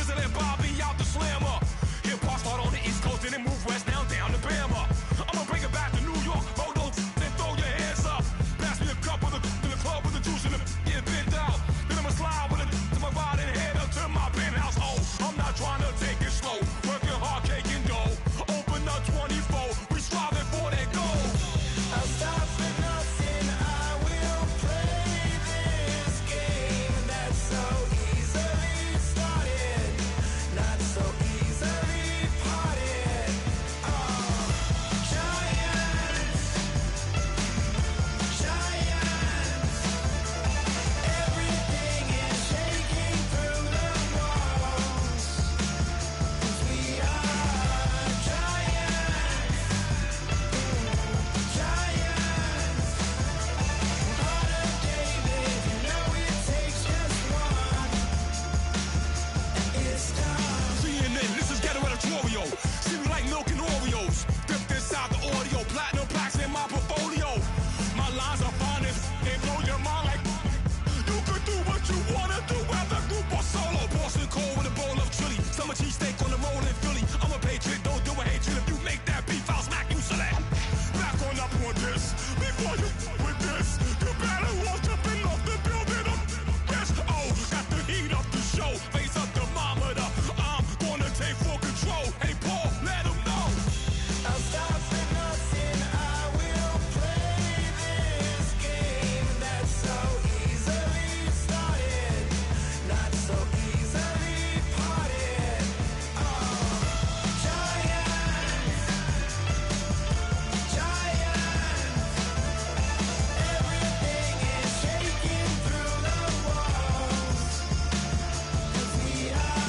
Sizzling Bobby out the slammer. Hip hop start on the East Coast and then move west now down to Bama. I'ma bring it back to New York. Roll those and throw your hands up. Pass me a cup of the in the club with the juice in the get bent out. Then I'ma slide with it to my ride and head up to my penthouse. Oh, I'm not trying to take it slow. Working hard, cake and dough. Open up 24. We striving for that goal. I'll stop for nothing. I will play this game that's so easily started, not so easily parted. Oh, giants, giants. Everything is shaking through the walls. 'Cause we are giants, giants. Heart of David, you know it takes just one. It's time. CNN, this is ghetto editorial. See me like milk and Oreos. Dipped inside the audio. Platinum plaques in my portfolio. My lines are finest. They blow your mind like you could do what you wanna do, whether group or solo. Boston cold with a bowl of chili. Summer cheesesteak on the roll in Philly. I'm a patriot, don't do a hatred. If you make that beef, I'll smack you select. Back on up on this. Before you with this, you better walk jumping off the building up. Yes, oh, got the heat up the show. Face up thermometer. I'm gonna take full control. Hey, Paul, let him know. I'll stop for nothing. I will play this game that's so easily started, not so easily parted. Oh, giants, giants. Everything is shaking through the walls. 'Cause we are.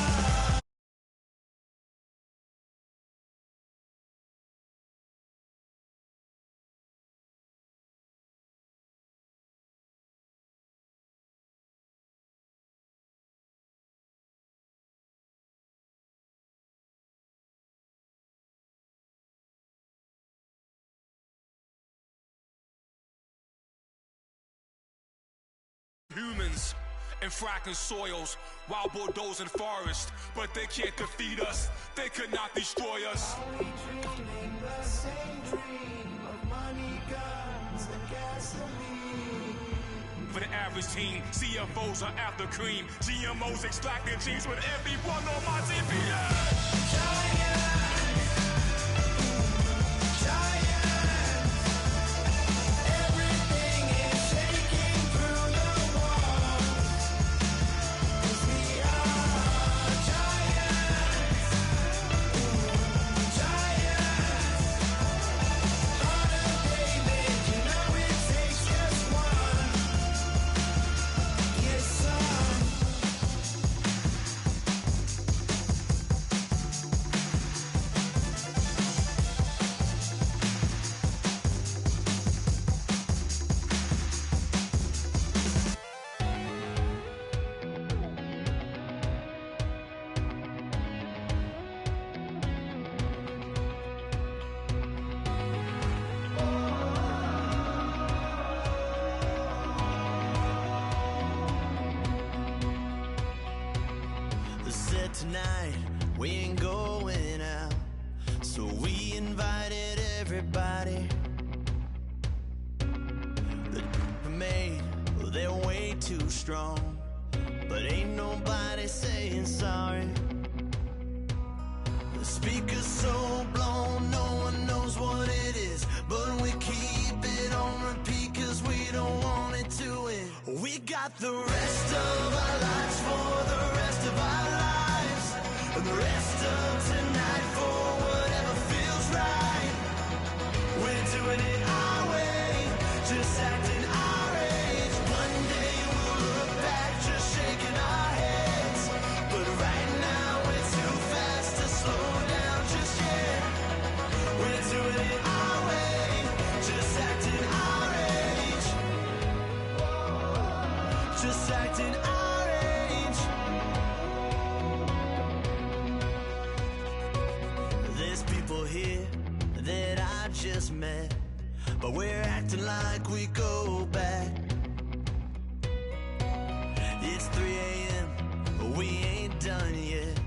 Humans and fracking soils, wild bulldozing forests, but they can't defeat us. They could not destroy us. We dreaming the same dream of money, guns, and gasoline. For the average team, CFOs are after cream. GMOs extracting genes with everyone on my TPS. Giants, giants. Everything is shaking through the walls. 'Cause we are giants, giants. Heart of David, you know it takes just one. Yes, son. Said tonight we ain't going out, so we invited everybody. The made, well, they're way too strong, but ain't nobody saying sorry. The speaker's so blown, no one knows what it is, but we keep it on repeat 'cause we don't want it to end. We got the rest of our lives for the rest of our lives, and the rest of tonight for whatever feels right. We're doing it our way, just acting our age. One day we'll look back just shaking our heads, but right now we're too fast to slow down just yet. We're doing it our way, just acting our age, just acting our age. There's people here that I just met, but we're acting like we go back. It's 3 a.m., but we ain't done yet.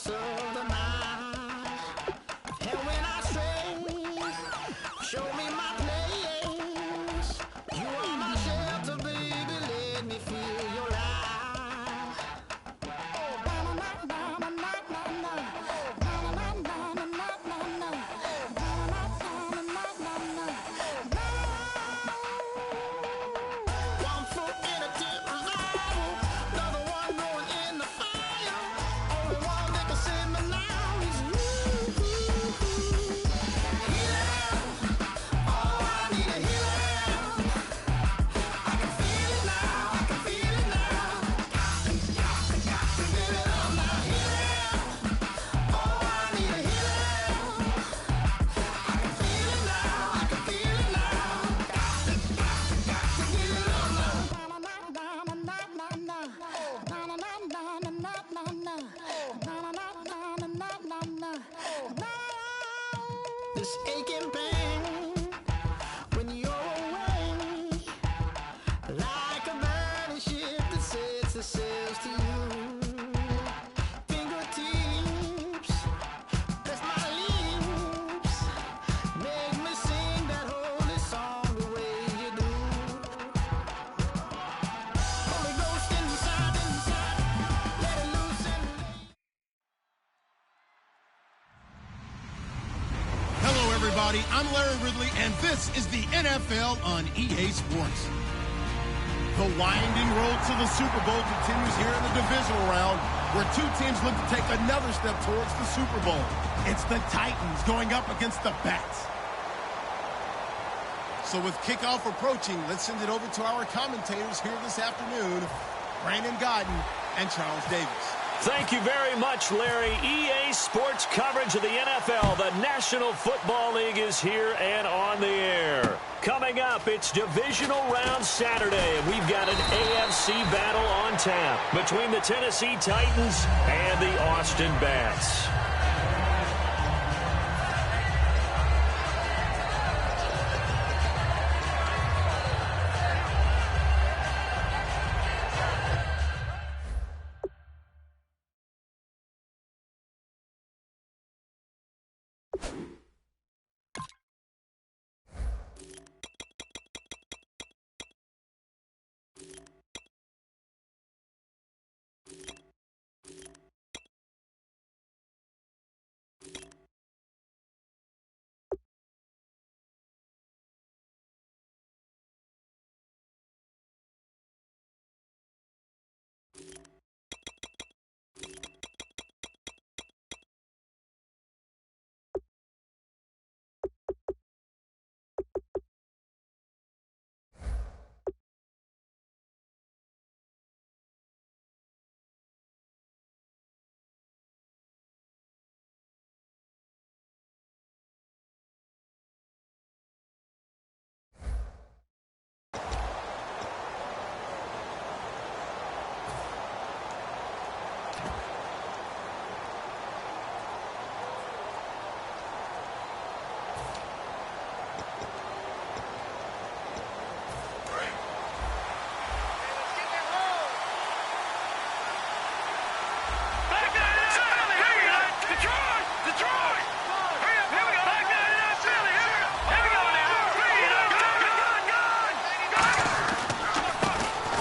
boss of the night. And when I stray, show me my place. You are my shelter, baby, let me feel your light. One foot in a deep revival, another one going in the fire. Only one that can save me now is you. Healing, oh, I need a healing. I can feel it now, I can feel it now. Got to get it on now. Healing, oh, I need a healing. I can feel it now, I can feel it now. Got to get it on now. This aching pain when you're away, like a burning ship that sets the sails to you. Fingertips, press my lips, make me sing that holy song the way you do. Holy Ghost inside, let it loose and Hello, everybody. I'm Larry Ridley, and this is the NFL on EA Sports. The winding road to the Super Bowl continues here in the divisional round, where two teams look to take another step towards the Super Bowl. It's the Titans going up against the Bats. So with kickoff approaching, let's send it over to our commentators here this afternoon, Brandon Godden and Charles Davis. Thank you very much, Larry. EA Sports coverage of the NFL. The National Football League is here and on the air. Coming up, it's Divisional Round Saturday, and we've got an AFC battle on tap between the Tennessee Titans and the Austin Bats.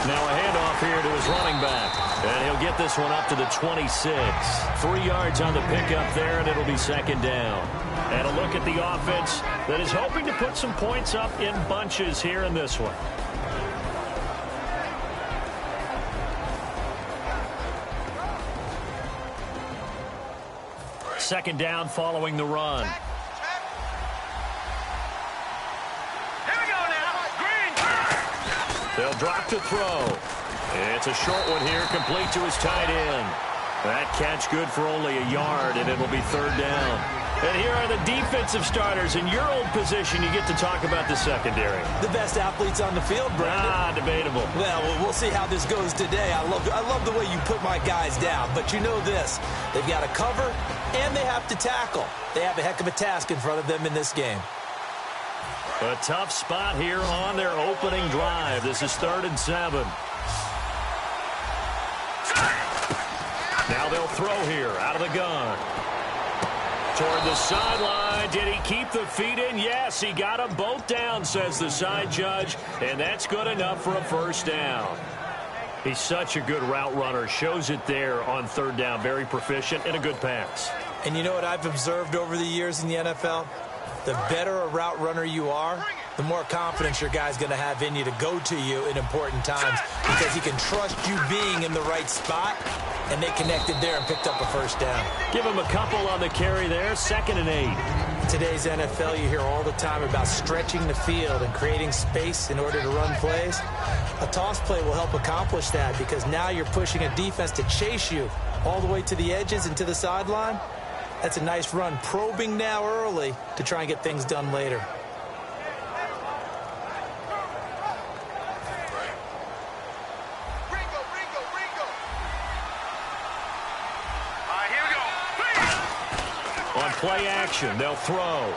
Now a handoff here to his running back. And he'll get this one up to the 26. 3 yards on the pickup there, and it'll be second down. And a look at the offense that is hoping to put some points up in bunches here in this one. Second down following the run. They'll drop to throw. It's a short one here, complete to his tight end. That catch good for only a yard, and it'll be third down. And here are the defensive starters. In your old position, you get to talk about the secondary. The best athletes on the field, Brandon. Debatable. Well, we'll see how this goes today. I love the way you put my guys down. But you know this. They've got to cover, and they have to tackle. They have a heck of a task in front of them in this game. A tough spot here on their opening drive. This is 3rd and 7. Now they'll throw here out of the gun. Toward the sideline. Did he keep the feet in? Yes, he got them both down, says the side judge, and that's good enough for a first down. He's such a good route runner. Shows it there on third down. Very proficient and a good pass. And you know what I've observed over the years in the NFL? The better a route runner you are, the more confidence your guy's going to have in you to go to you in important times because he can trust you being in the right spot, and they connected there and picked up a first down. Give him a couple on the carry there, 2nd and 8. In today's NFL, you hear all the time about stretching the field and creating space in order to run plays. A toss play will help accomplish that because now you're pushing a defense to chase you all the way to the edges and to the sideline. That's a nice run, probing now early to try and get things done later. On play action, they'll throw.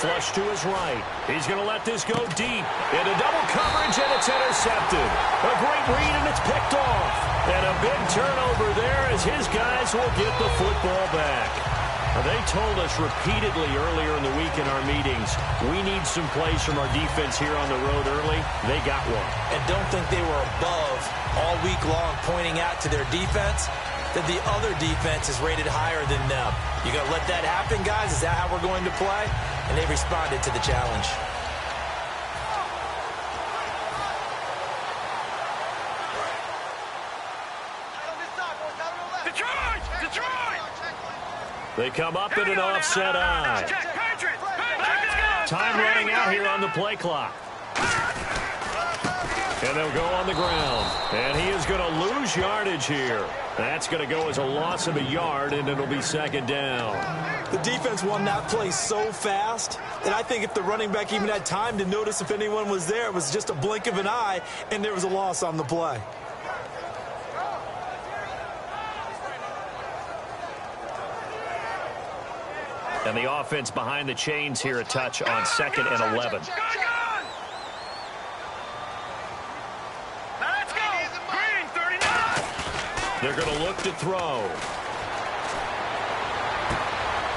Flush to his right. He's going to let this go deep. Into double coverage, and it's intercepted. A great read, and it's picked off. And a big turnover there as his guys will get the football back. They told us repeatedly earlier in the week in our meetings, we need some plays from our defense here on the road early. They got one. And don't think they were above all week long pointing out to their defense that the other defense is rated higher than them. You going to let that happen, guys? Is that how we're going to play? And they responded to the challenge. They come up in an offset eye. Time running out here on the play clock. And they'll go on the ground. And he is going to lose yardage here. That's going to go as a loss of a yard, and it'll be 2nd down. The defense won that play so fast that I think if the running back even had time to notice if anyone was there, it was just a blink of an eye, and there was a loss on the play. And the offense behind the chains here a touch on 2nd and 11. They're going to look to throw.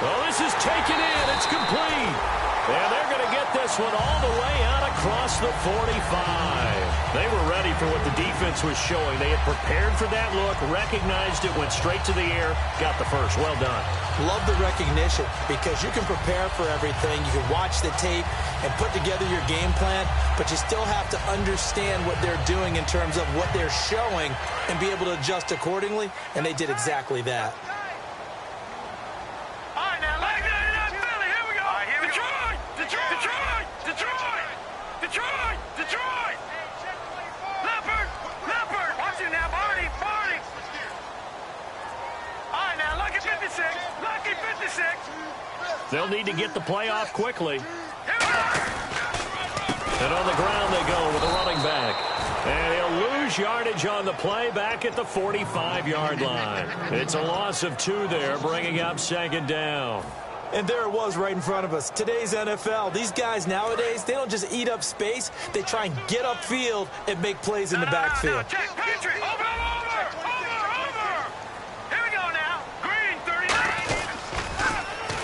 Well, this is taken in. It's complete. And they're going to get this one all the way out across the 45. They were ready for what the defense was showing. They had prepared for that look, recognized it, went straight to the air, got the first. Well done. Love the recognition because you can prepare for everything. You can watch the tape and put together your game plan, but you still have to understand what they're doing in terms of what they're showing and be able to adjust accordingly, and they did exactly that. They'll need to get the play off quickly. And on the ground they go with a running back. And he'll lose yardage on the play back at the 45-yard line. It's a loss of 2 there, bringing up 2nd down. And there it was right in front of us. Today's NFL, these guys nowadays, they don't just eat up space. They try and get upfield and make plays in the backfield.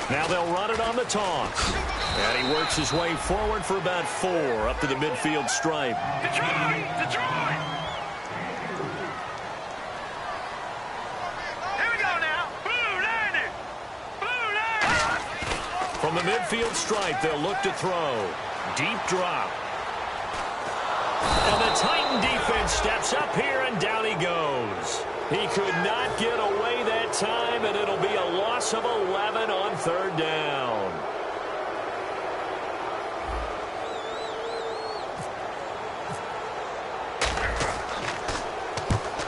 Now they'll run it on the toss. And he works his way forward for about 4 up to the midfield stripe. Detroit! Here we go now. Blue 90! From the midfield stripe, they'll look to throw. Deep drop. And the Titan defense steps up here, and down he goes. He could not get away that time, and it'll be a loss of 11 on 3rd down.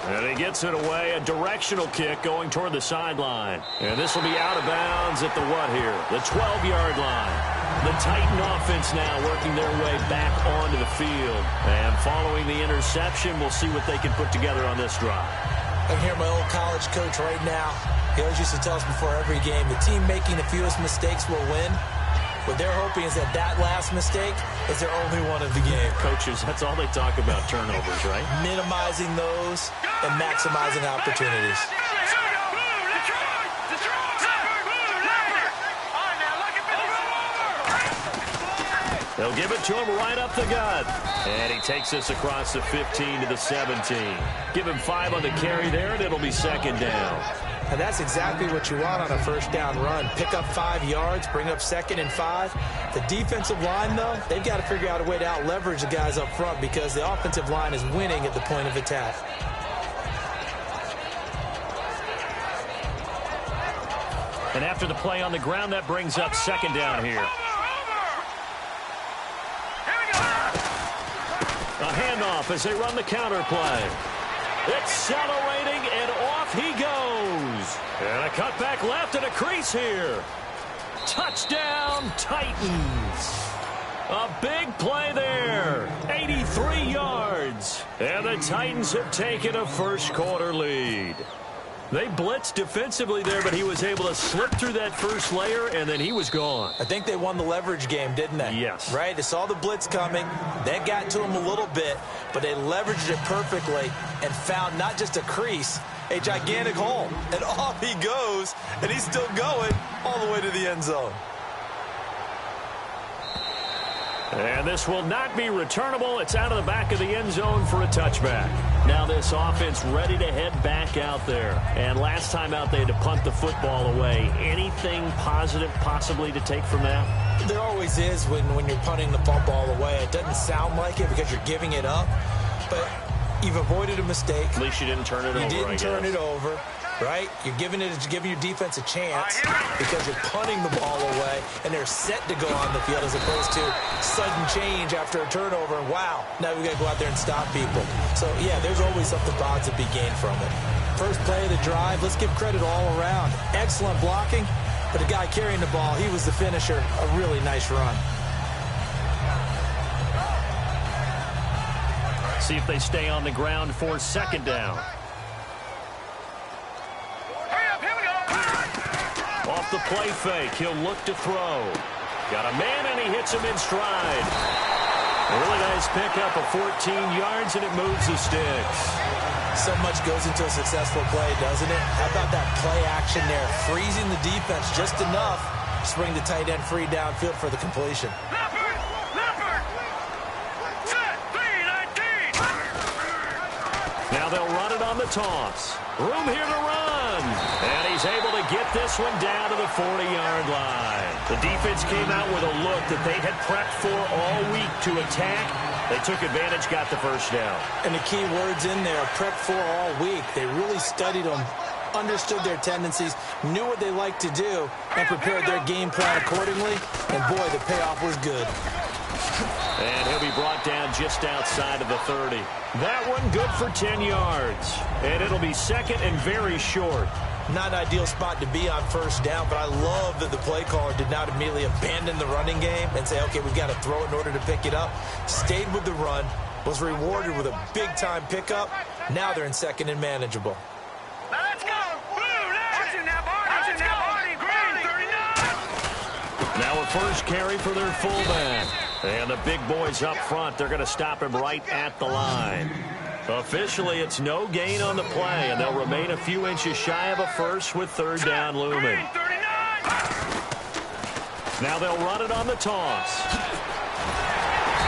And he gets it away, a directional kick going toward the sideline. And this will be out of bounds at the what here? The 12-yard line. The Titan offense now working their way back onto the field. And following the interception, we'll see what they can put together on this drive. I can hear my old college coach right now. He always used to tell us before every game, the team making the fewest mistakes will win. What they're hoping is that last mistake is their only one of the game. Coaches, that's all they talk about, turnovers, right? Minimizing those and maximizing opportunities. They'll give it to him right up the gut. And he takes this across the 15 to the 17. Give him 5 on the carry there, and it'll be second down. And that's exactly what you want on a first down run. Pick up 5 yards, bring up 2nd and 5. The defensive line, though, they've got to figure out a way to out-leverage the guys up front because the offensive line is winning at the point of attack. And after the play on the ground, that brings up second down here. A handoff as they run the counter play. Accelerating, and off he goes. And a cutback left and a crease here. Touchdown, Titans. A big play there. 83 yards. And the Titans have taken a first-quarter lead. They blitzed defensively there, but he was able to slip through that first layer, and then he was gone. I think they won the leverage game, didn't they? Yes. Right? They saw the blitz coming. That got to him a little bit, but they leveraged it perfectly and found not just a crease, a gigantic hole. And off he goes, and he's still going all the way to the end zone. And this will not be returnable. It's out of the back of the end zone for a touchback. Now this offense ready to head back out there. And last time out they had to punt the football away. Anything positive possibly to take from that? There always is when you're punting the football away. It doesn't sound like it because you're giving it up, but you've avoided a mistake. At least you didn't turn it over. You didn't turn it over. Right? You're giving your defense a chance because you're punting the ball away, and they're set to go on the field as opposed to sudden change after a turnover. And wow, now we got to go out there and stop people. So, yeah, there's always something positive to be gained from it. First play of the drive, let's give credit all around. Excellent blocking, but the guy carrying the ball, he was the finisher. A really nice run. See if they stay on the ground for second down. Off the play fake, he'll look to throw. Got a man, and he hits him in stride. A really nice pickup of 14 yards, and it moves the sticks. So much goes into a successful play, doesn't it? How about that play action there? Freezing the defense just enough to bring the tight end free downfield for the completion. Now they'll run it on the toss. Room here to run. And he's able to get this one down to the 40-yard line. The defense came out with a look that they had prepped for all week to attack. They took advantage, got the first down. And the key words in there, prepped for all week. They really studied them, understood their tendencies, knew what they liked to do, and prepared their game plan accordingly. And, boy, the payoff was good. And he'll be brought down just outside of the 30. That one good for 10 yards. And it'll be second and very short. Not an ideal spot to be on first down, but I love that the play caller did not immediately abandon the running game and say, okay, we've got to throw it in order to pick it up. Stayed with the run, was rewarded with a big-time pickup. Now they're in second and manageable. Now let's go. Blue, now, Barney. Green, 39. Now a first carry for their fullback. And the big boys up front, they're going to stop him right at the line. Officially, it's no gain on the play, and they'll remain a few inches shy of a first with third down looming. Now they'll run it on the toss.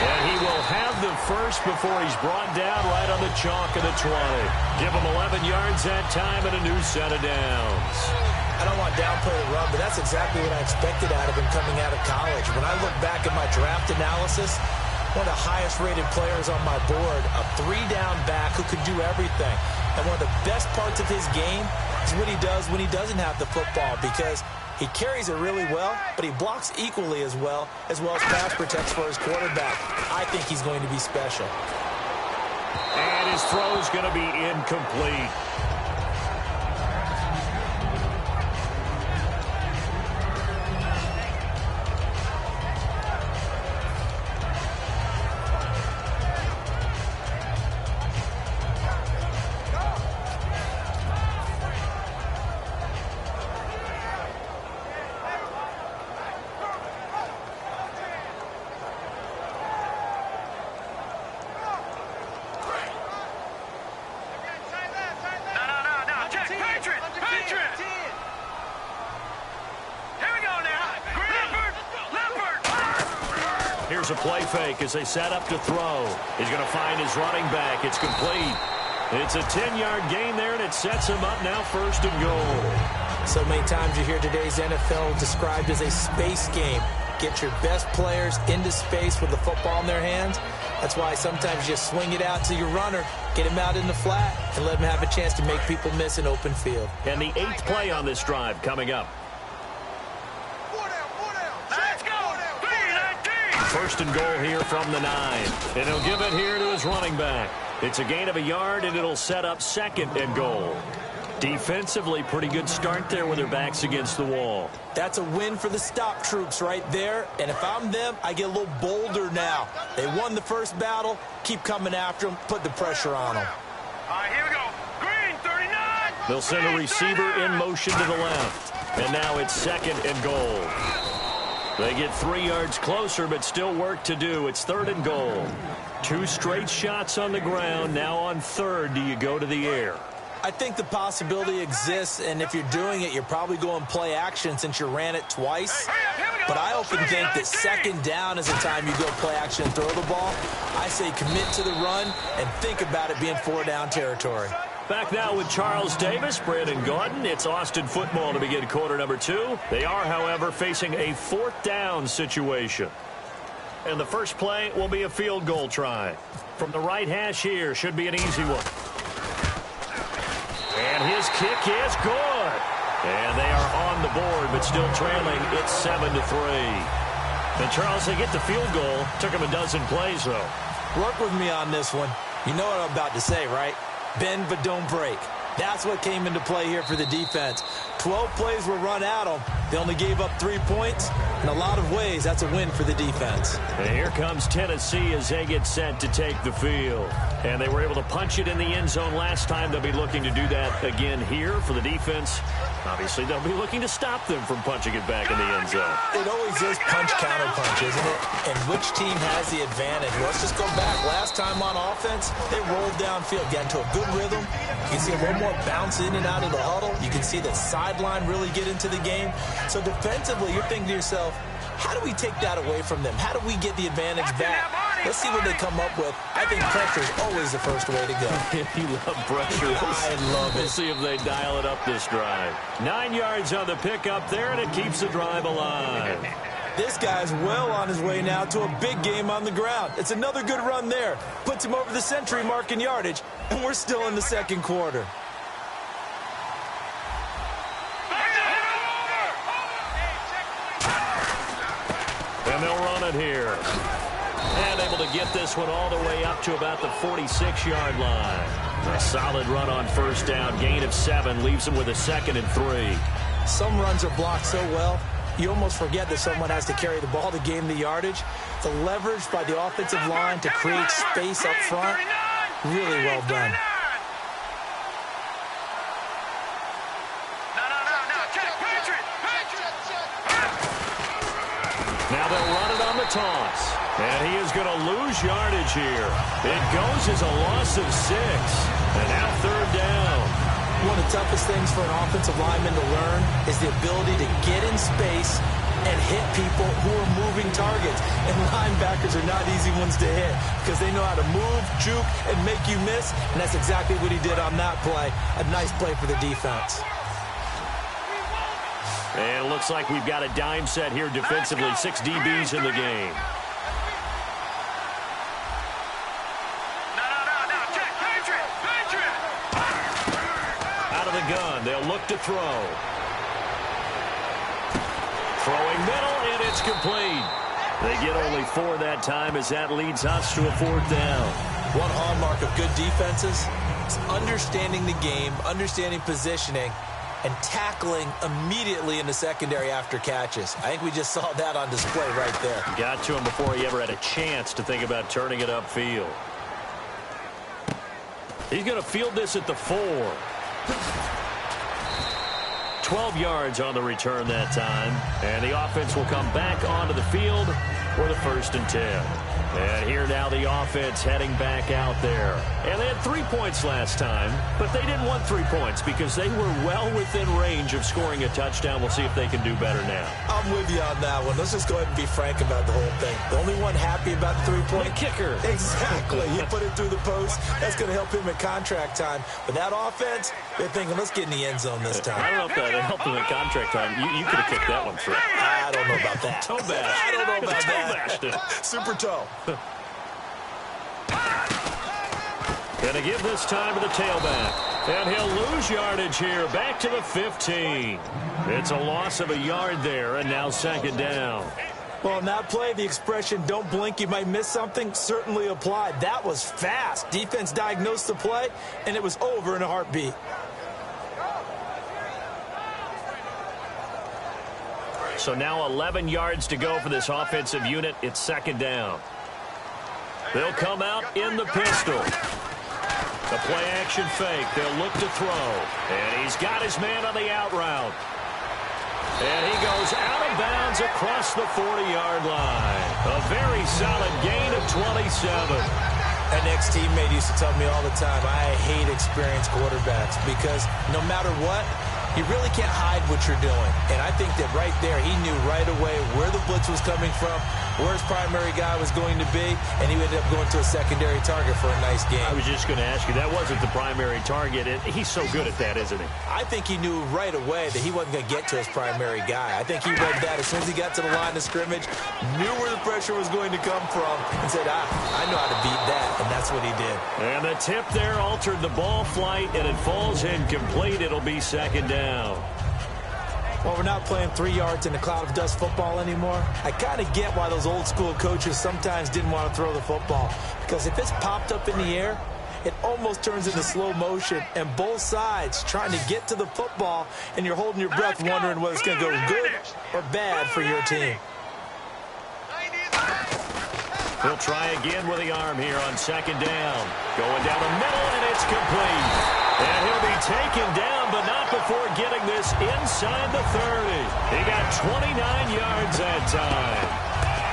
And he will have the first before he's brought down right on the chalk of the 20. Give him 11 yards that time and a new set of downs. I don't want to downplay the run, but that's exactly what I expected out of him coming out of college. When I look back at my draft analysis, one of the highest-rated players on my board, a three-down back who could do everything. And one of the best parts of his game is what he does when he doesn't have the football, because he carries it really well, but he blocks equally as well as pass protects for his quarterback. I think he's going to be special. And his throw is going to be incomplete. a play fake as they set up to throw. He's going to find his running back. It's complete. It's a 10-yard gain there, and it sets him up now 1st and goal. So many times you hear today's NFL described as a space game. Get your best players into space with the football in their hands. That's why sometimes you just swing it out to your runner, get him out in the flat, and let him have a chance to make people miss an open field. And the 8th play on this drive coming up. Let's go. 1st and goal here from the 9. And he'll give it here to his running back. It's a gain of a yard, and it'll set up 2nd and goal. Defensively, pretty good start there with their backs against the wall. That's a win for the stop troops right there. And if I'm them, I get a little bolder now. They won the first battle. Keep coming after them. Put the pressure on them. All right, here we go. Green, 39. They'll send a receiver in motion to the left. And now it's 2nd and goal. They get 3 yards closer, but still work to do. It's 3rd and goal. 2 straight shots on the ground. Now on 3rd, do you go to the air? I think the possibility exists, and if you're doing it, you're probably going play action since you ran it twice. But I often think that 2nd down is the time you go play action and throw the ball. I say commit to the run and think about it being 4-down territory. Back now with Charles Davis, Brandon Gordon. It's Austin football to begin quarter number 2. They are, however, facing a 4th down situation. And the first play will be a field goal try. From the right hash here, should be an easy one. And his kick is good. And they are on the board, but still trailing. It's 7-3. And Charles, they get the field goal. Took them a dozen plays, though. Work with me on this one. You know what I'm about to say, right? Bend but don't break. That's what came into play here for the defense. 12 plays were run at them. They only gave up 3 points. In a lot of ways, that's a win for the defense. And here comes Tennessee as they get set to take the field. And they were able to punch it in the end zone last time. They'll be looking to do that again here for the defense. Obviously, they'll be looking to stop them from punching it back in the end zone. It always is punch-counter-punch, isn't it? And which team has the advantage? Let's just go back. Last time on offense, they rolled downfield, got into a good rhythm. You can see a little more bounce in and out of the huddle. You can see the sideline really get into the game. So defensively, you're thinking to yourself, how do we take that away from them? How do we get the advantage back? Let's see what they come up with. I think pressure is always the first way to go. You love pressure. I love it. We'll see if they dial it up this drive. 9 yards on the pickup there, and it keeps the drive alive. This guy's well on his way now to a big game on the ground. It's another good run there. Puts him over the century mark in yardage, and we're still in the 2nd quarter. And they'll run it here. And able to get this one all the way up to about the 46-yard line. A solid run on 1st down. Gain of 7 leaves them with a 2nd and 3. Some runs are blocked so well, you almost forget that someone has to carry the ball to gain the yardage. The leverage by the offensive line to create space up front, really well done. Now they'll run it on the toss. And he is going to lose yardage here. It goes as a loss of 6. And now 3rd down. One of the toughest things for an offensive lineman to learn is the ability to get in space and hit people who are moving targets. And linebackers are not easy ones to hit because they know how to move, juke, and make you miss. And that's exactly what he did on that play. A nice play for the defense. And it looks like we've got a dime set here defensively. 6 DBs in the game. Out of the gun, they'll look to throw. Throwing middle, and it's complete. They get only 4 that time as that leads us to a 4th down. One hallmark of good defenses is understanding the game, understanding positioning, and tackling immediately in the secondary after catches. I think we just saw that on display right there. Got to him before he ever had a chance to think about turning it upfield. He's going to field this at the 4. 12 yards on the return that time. And the offense will come back onto the field for the 1st and 10. And here now the offense heading back out there. And they had 3 points last time, but they didn't want 3 points because they were well within range of scoring a touchdown. We'll see if they can do better now. I'm with you on that one. Let's just go ahead and be frank about the whole thing. The only one happy about the 3-point kicker. Exactly. He put it through the post. That's going to help him at contract time. But that offense, they're thinking, let's get in the end zone this time. I don't know if that helped him at contract time. You could have kicked that one through. I don't know about that. Toe bash. I don't know about that. Super toe. Gonna give this time to the tailback. And he'll lose yardage here. Back to the 15. It's a loss of a yard there, and now second down. Well, in that play, the expression, don't blink, you might miss something, certainly applied. That was fast. Defense diagnosed the play, and it was over in a heartbeat. So now 11 yards to go for this offensive unit. It's second down. They'll come out in the pistol. The play-action fake. They'll look to throw. And he's got his man on the out route. And he goes out of bounds across the 40-yard line. A very solid gain of 27. An ex-teammate used to tell me all the time, I hate experienced quarterbacks because no matter what, you really can't hide what you're doing. And I think that right there, he knew right away where the blitz was coming from, where his primary guy was going to be, and he ended up going to a secondary target for a nice game. I was just going to ask you, that wasn't the primary target. He's so good at that, isn't he? I think he knew right away that he wasn't going to get to his primary guy. I think he read that as soon as he got to the line of scrimmage, knew where the pressure was going to come from, and said, I know how to beat that, and that's what he did. And the tip there altered the ball flight, and it falls incomplete. It'll be second down. Well, we're not playing 3 yards in a cloud of dust football anymore. I kind of get why those old school coaches sometimes didn't want to throw the football. Because if it's popped up in the air, it almost turns into slow motion. And both sides trying to get to the football, and you're holding your breath wondering whether it's going to go good or bad for your team. He'll try again with the arm here on second down. Going down the middle, and it's complete. And he'll be taken down, but not before getting this inside the 30. He got 29 yards that time.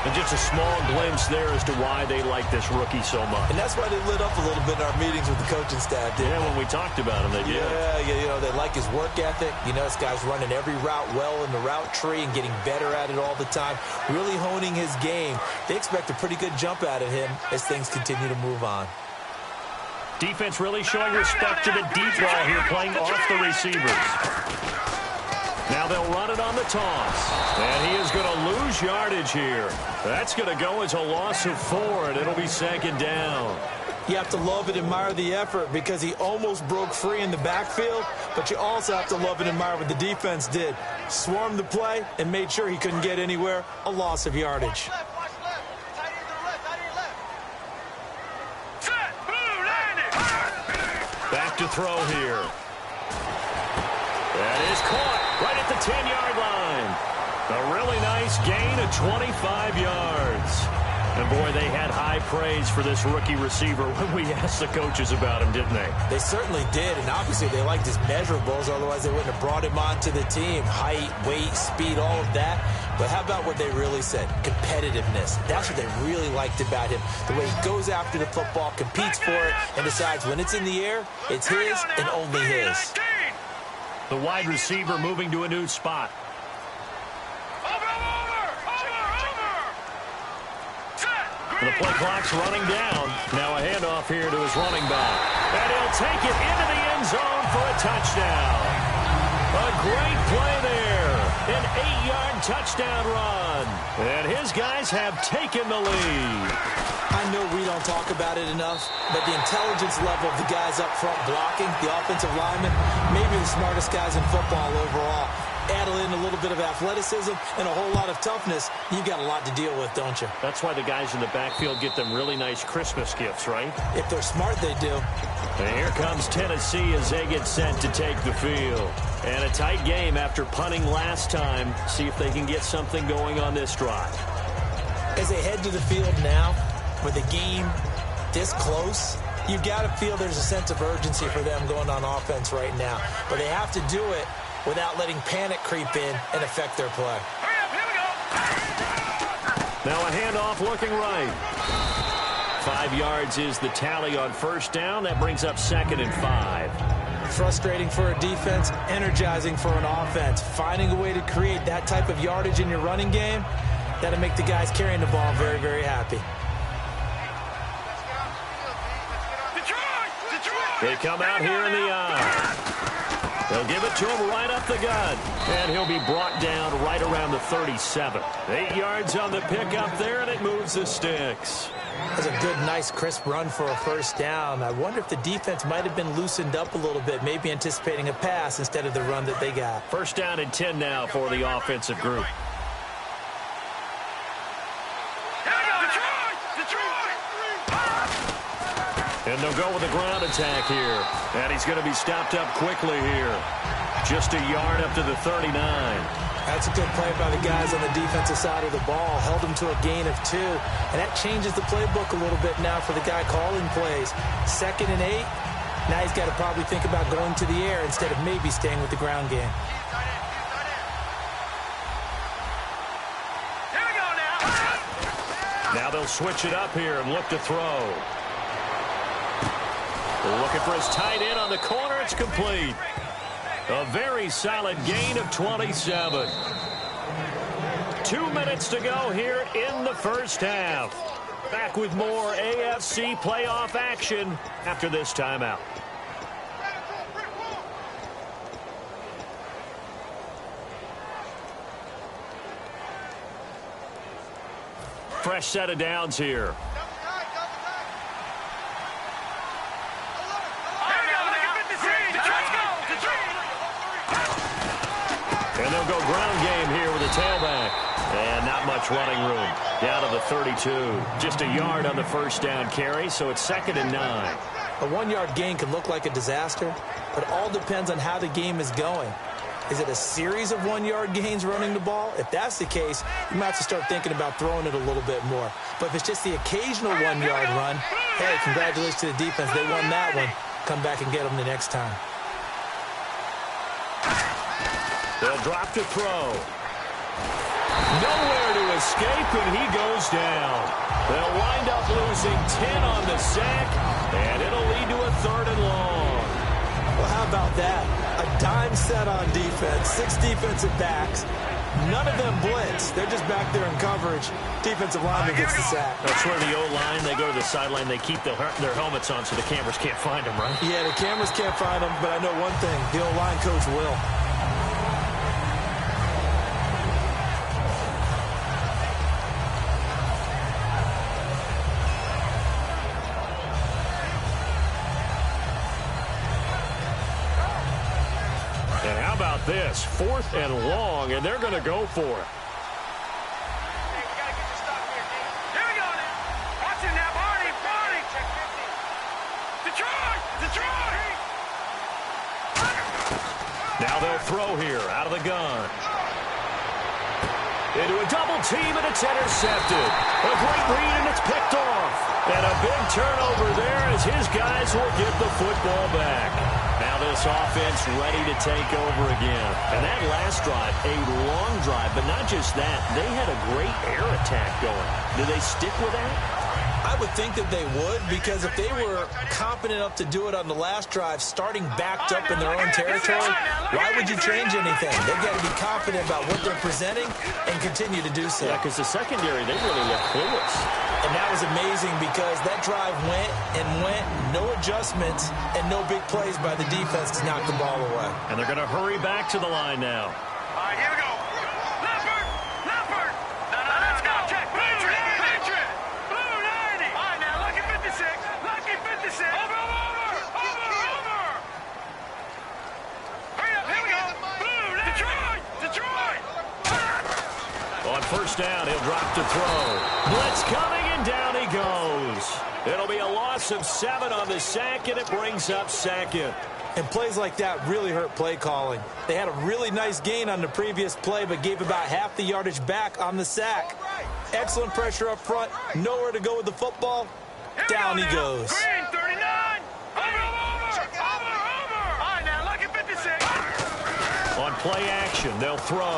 And just a small glimpse there as to why they like this rookie so much. And that's why they lit up a little bit in our meetings with the coaching staff. Yeah, when we talked about him, they did. Yeah, they like his work ethic. You know, this guy's running every route well in the route tree and getting better at it all the time, really honing his game. They expect a pretty good jump out of him as things continue to move on. Defense really showing respect to the deep ball here, playing off the receivers. Now they'll run it on the toss. And he is going to lose yardage here. That's going to go as a loss of 4, and it'll be second down. You have to love and admire the effort because he almost broke free in the backfield, but you also have to love and admire what the defense did. Swarmed the play and made sure he couldn't get anywhere. A loss of yardage. Back to throw here. That is caught right at the 10-yard line. A really nice gain of 25 yards. And, boy, they had high praise for this rookie receiver when we asked the coaches about him, didn't they? They certainly did, and obviously they liked his measurables. Otherwise, they wouldn't have brought him onto the team. Height, weight, speed, all of that. But how about what they really said? Competitiveness. That's what they really liked about him. The way he goes after the football, competes for it, and decides when it's in the air, it's his and only his. The wide receiver moving to a new spot. The play clock's running down. Now a handoff here to his running back. And he'll take it into the end zone for a touchdown. A great play there. An 8-yard touchdown run. And his guys have taken the lead. I know we don't talk about it enough, but the intelligence level of the guys up front blocking, the offensive linemen, maybe the smartest guys in football overall. Add in a little bit of athleticism and a whole lot of toughness, you got a lot to deal with, don't you? That's why the guys in the backfield get them really nice Christmas gifts, right? If they're smart, they do. And here comes Tennessee as they get set to take the field. And a tight game after punting last time. See if they can get something going on this drive. As they head to the field now, with the game this close, you've got to feel there's a sense of urgency for them going on offense right now. But they have to do it without letting panic creep in and affect their play. Now a handoff looking right. 5 yards is the tally on first down. That brings up 2nd and 5. Frustrating for a defense, energizing for an offense. Finding a way to create that type of yardage in your running game, that'll make the guys carrying the ball very, very happy. They come out here in the eye. They'll give it to him right up the gut. And he'll be brought down right around the 37. 8 yards on the pickup there, and it moves the sticks. That's a good, nice, crisp run for a first down. I wonder if the defense might have been loosened up a little bit, maybe anticipating a pass instead of the run that they got. First down and 10 now for the offensive group. And they'll go with a ground attack here. And he's going to be stopped up quickly here. Just a yard up to the 39. That's a good play by the guys on the defensive side of the ball. Held him to a gain of 2. And that changes the playbook a little bit now for the guy calling plays. 2nd and 8. Now he's got to probably think about going to the air instead of maybe staying with the ground game. Now they'll switch it up here and look to throw. Looking for his tight end on the corner. It's complete. A very solid gain of 27. 2 minutes to go here in the first half. Back with more AFC playoff action after this timeout. Fresh set of downs here. And they'll go ground game here with a tailback. And not much running room. Down to the 32. Just a yard on the first down carry, so it's 2nd and 9. A 1-yard gain can look like a disaster, but it all depends on how the game is going. Is it a series of 1-yard gains running the ball? If that's the case, you might have to start thinking about throwing it a little bit more. But if it's just the occasional 1-yard run, hey, congratulations to the defense. They won that one. Come back and get them the next time. They'll drop to throw. Nowhere to escape, and he goes down. They'll wind up losing 10 on the sack, and it'll lead to a 3rd and long. Well, how about that? A dime set on defense, 6 defensive backs. None of them blitz. They're just back there in coverage. Defensive lineman gets the sack. That's where the O-line, they go to the sideline, they keep their helmets on so the cameras can't find them, right? Yeah, the cameras can't find them, but I know one thing. The O-line coach will. This 4th and long, and they're going to go for it. Here we go now. Watch it now, Barney. Check 50. Detroit. Now they'll throw here out of the gun. Into a double team, and it's intercepted. A great read, and it's picked off. And a big turnover there as his guys will get the football back. Now this offense ready to take over again. And that last drive, a long drive, but not just that. They had a great air attack going. Do they stick with that? I would think that they would, because if they were confident enough to do it on the last drive, starting backed up in their own territory, why would you change anything? They've got to be confident about what they're presenting and continue to do so. Yeah, because the secondary, they really look clueless. And that was amazing because that drive went and went, no adjustments, and no big plays by the defense to knock the ball away. And they're going to hurry back to the line now. All right, here we go. Leopard. No, let's go. Check. Blue 90. Blue 90. All right, now, lucky 56. Lucky 56. Over. Hurry up, here we go. Blue 90. Detroit. On first down, he'll drop to throw. Blitz coming, and down he goes. It'll be a loss of 7 on the sack, and it brings up 2nd. And plays like that really hurt play calling. They had a really nice gain on the previous play, but gave about half the yardage back on the sack. Excellent pressure up front. Nowhere to go with the football. Down he goes. Green 39. Over. All right, now, lucky 56. On play action. They'll throw.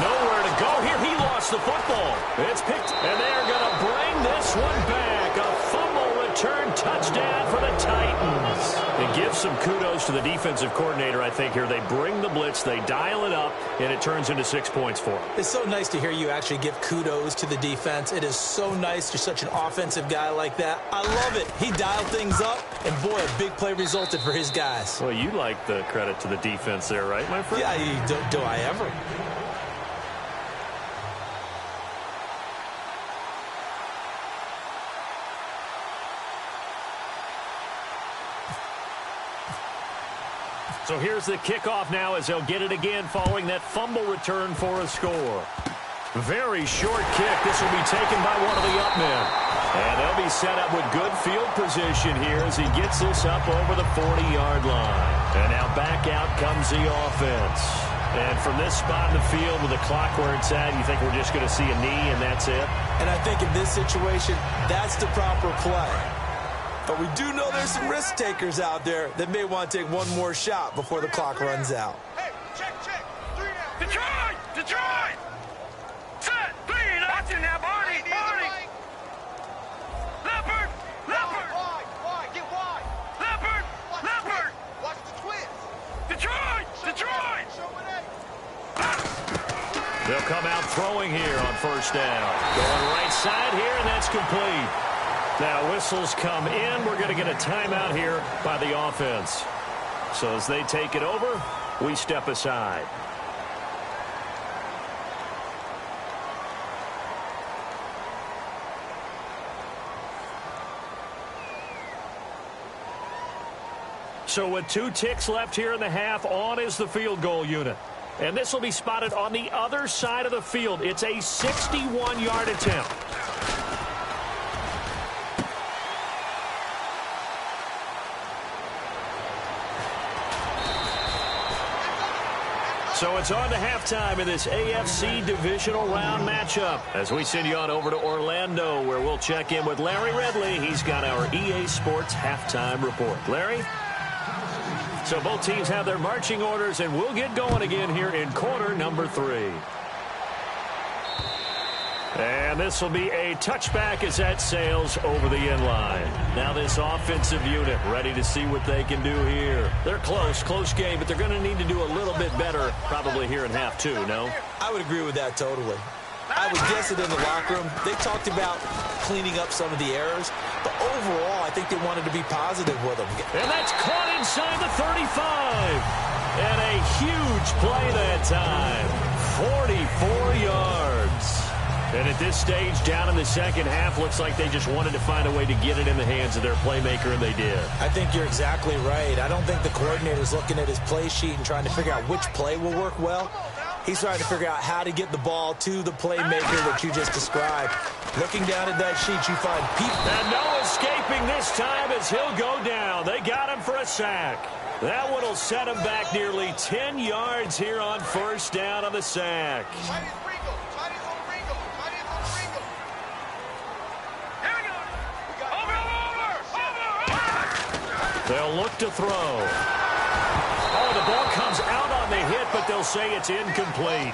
Nowhere to go here. He lost the football. It's picked, and they're going to bring this one back. A fumble return touchdown for the Titans. It gives some kudos to the defensive coordinator, I think, here. They bring the blitz, they dial it up, and it turns into 6 points for them. It's so nice to hear you actually give kudos to the defense. It is so nice. You're such an offensive guy like that. I love it. He dialed things up, and boy, a big play resulted for his guys. Well, you like the credit to the defense there, right, my friend? Yeah, do I ever? So here's the kickoff now as they'll get it again following that fumble return for a score. Very short kick. This will be taken by one of the up men. And they'll be set up with good field position here as he gets this up over the 40-yard line. And now back out comes the offense. And from this spot in the field with the clock where it's at, you think we're just going to see a knee and that's it? And I think in this situation, that's the proper play. But we do know there's some risk takers out there that may want to take one more shot before the clock runs out. Hey, check. 3 now. Detroit! Set, 3 now. Watching now, Barney. Leopard. Wide. Get wide. Leopard. Watch the twist. Detroit. They'll come out throwing here on first down. Going right side here, and that's complete. Now whistles come in. We're going to get a timeout here by the offense. So as they take it over, we step aside. So with 2 ticks left here in the half, on is the field goal unit. And this will be spotted on the other side of the field. It's a 61-yard attempt. So it's on to halftime in this AFC Divisional Round matchup as we send you on over to Orlando where we'll check in with Larry Ridley. He's got our EA Sports halftime report. Larry? So both teams have their marching orders, and we'll get going again here in quarter number 3. And this will be a touchback as that sails over the end line. Now this offensive unit ready to see what they can do here. They're close game, but they're going to need to do a little bit better probably here in half 2, no? I would agree with that totally. I would guess it in the locker room. They talked about cleaning up some of the errors, but overall, I think they wanted to be positive with them. And that's caught inside the 35. And a huge play that time. 44 yards. And at this stage, down in the second half, looks like they just wanted to find a way to get it in the hands of their playmaker, and they did. I think you're exactly right. I don't think the coordinator's looking at his play sheet and trying to figure out which play will work well. He's trying to figure out how to get the ball to the playmaker that you just described. Looking down at that sheet, you find people. And no escaping this time as he'll go down. They got him for a sack. That one will set him back nearly 10 yards here on first down on the sack. They'll look to throw. Oh, the ball comes out on the hit, but they'll say it's incomplete.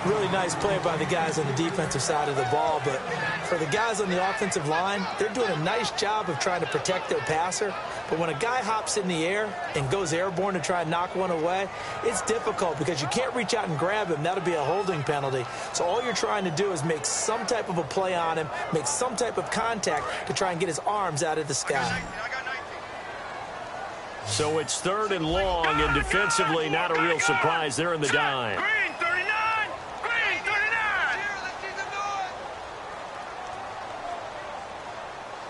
Really nice play by the guys on the defensive side of the ball, but for the guys on the offensive line, they're doing a nice job of trying to protect their passer. But when a guy hops in the air and goes airborne to try and knock one away, it's difficult because you can't reach out and grab him. That'll be a holding penalty. So all you're trying to do is make some type of a play on him, make some type of contact to try and get his arms out of the sky. So it's 3rd and long, and defensively, not a real surprise. They're in the dime. Green 39. Green 39.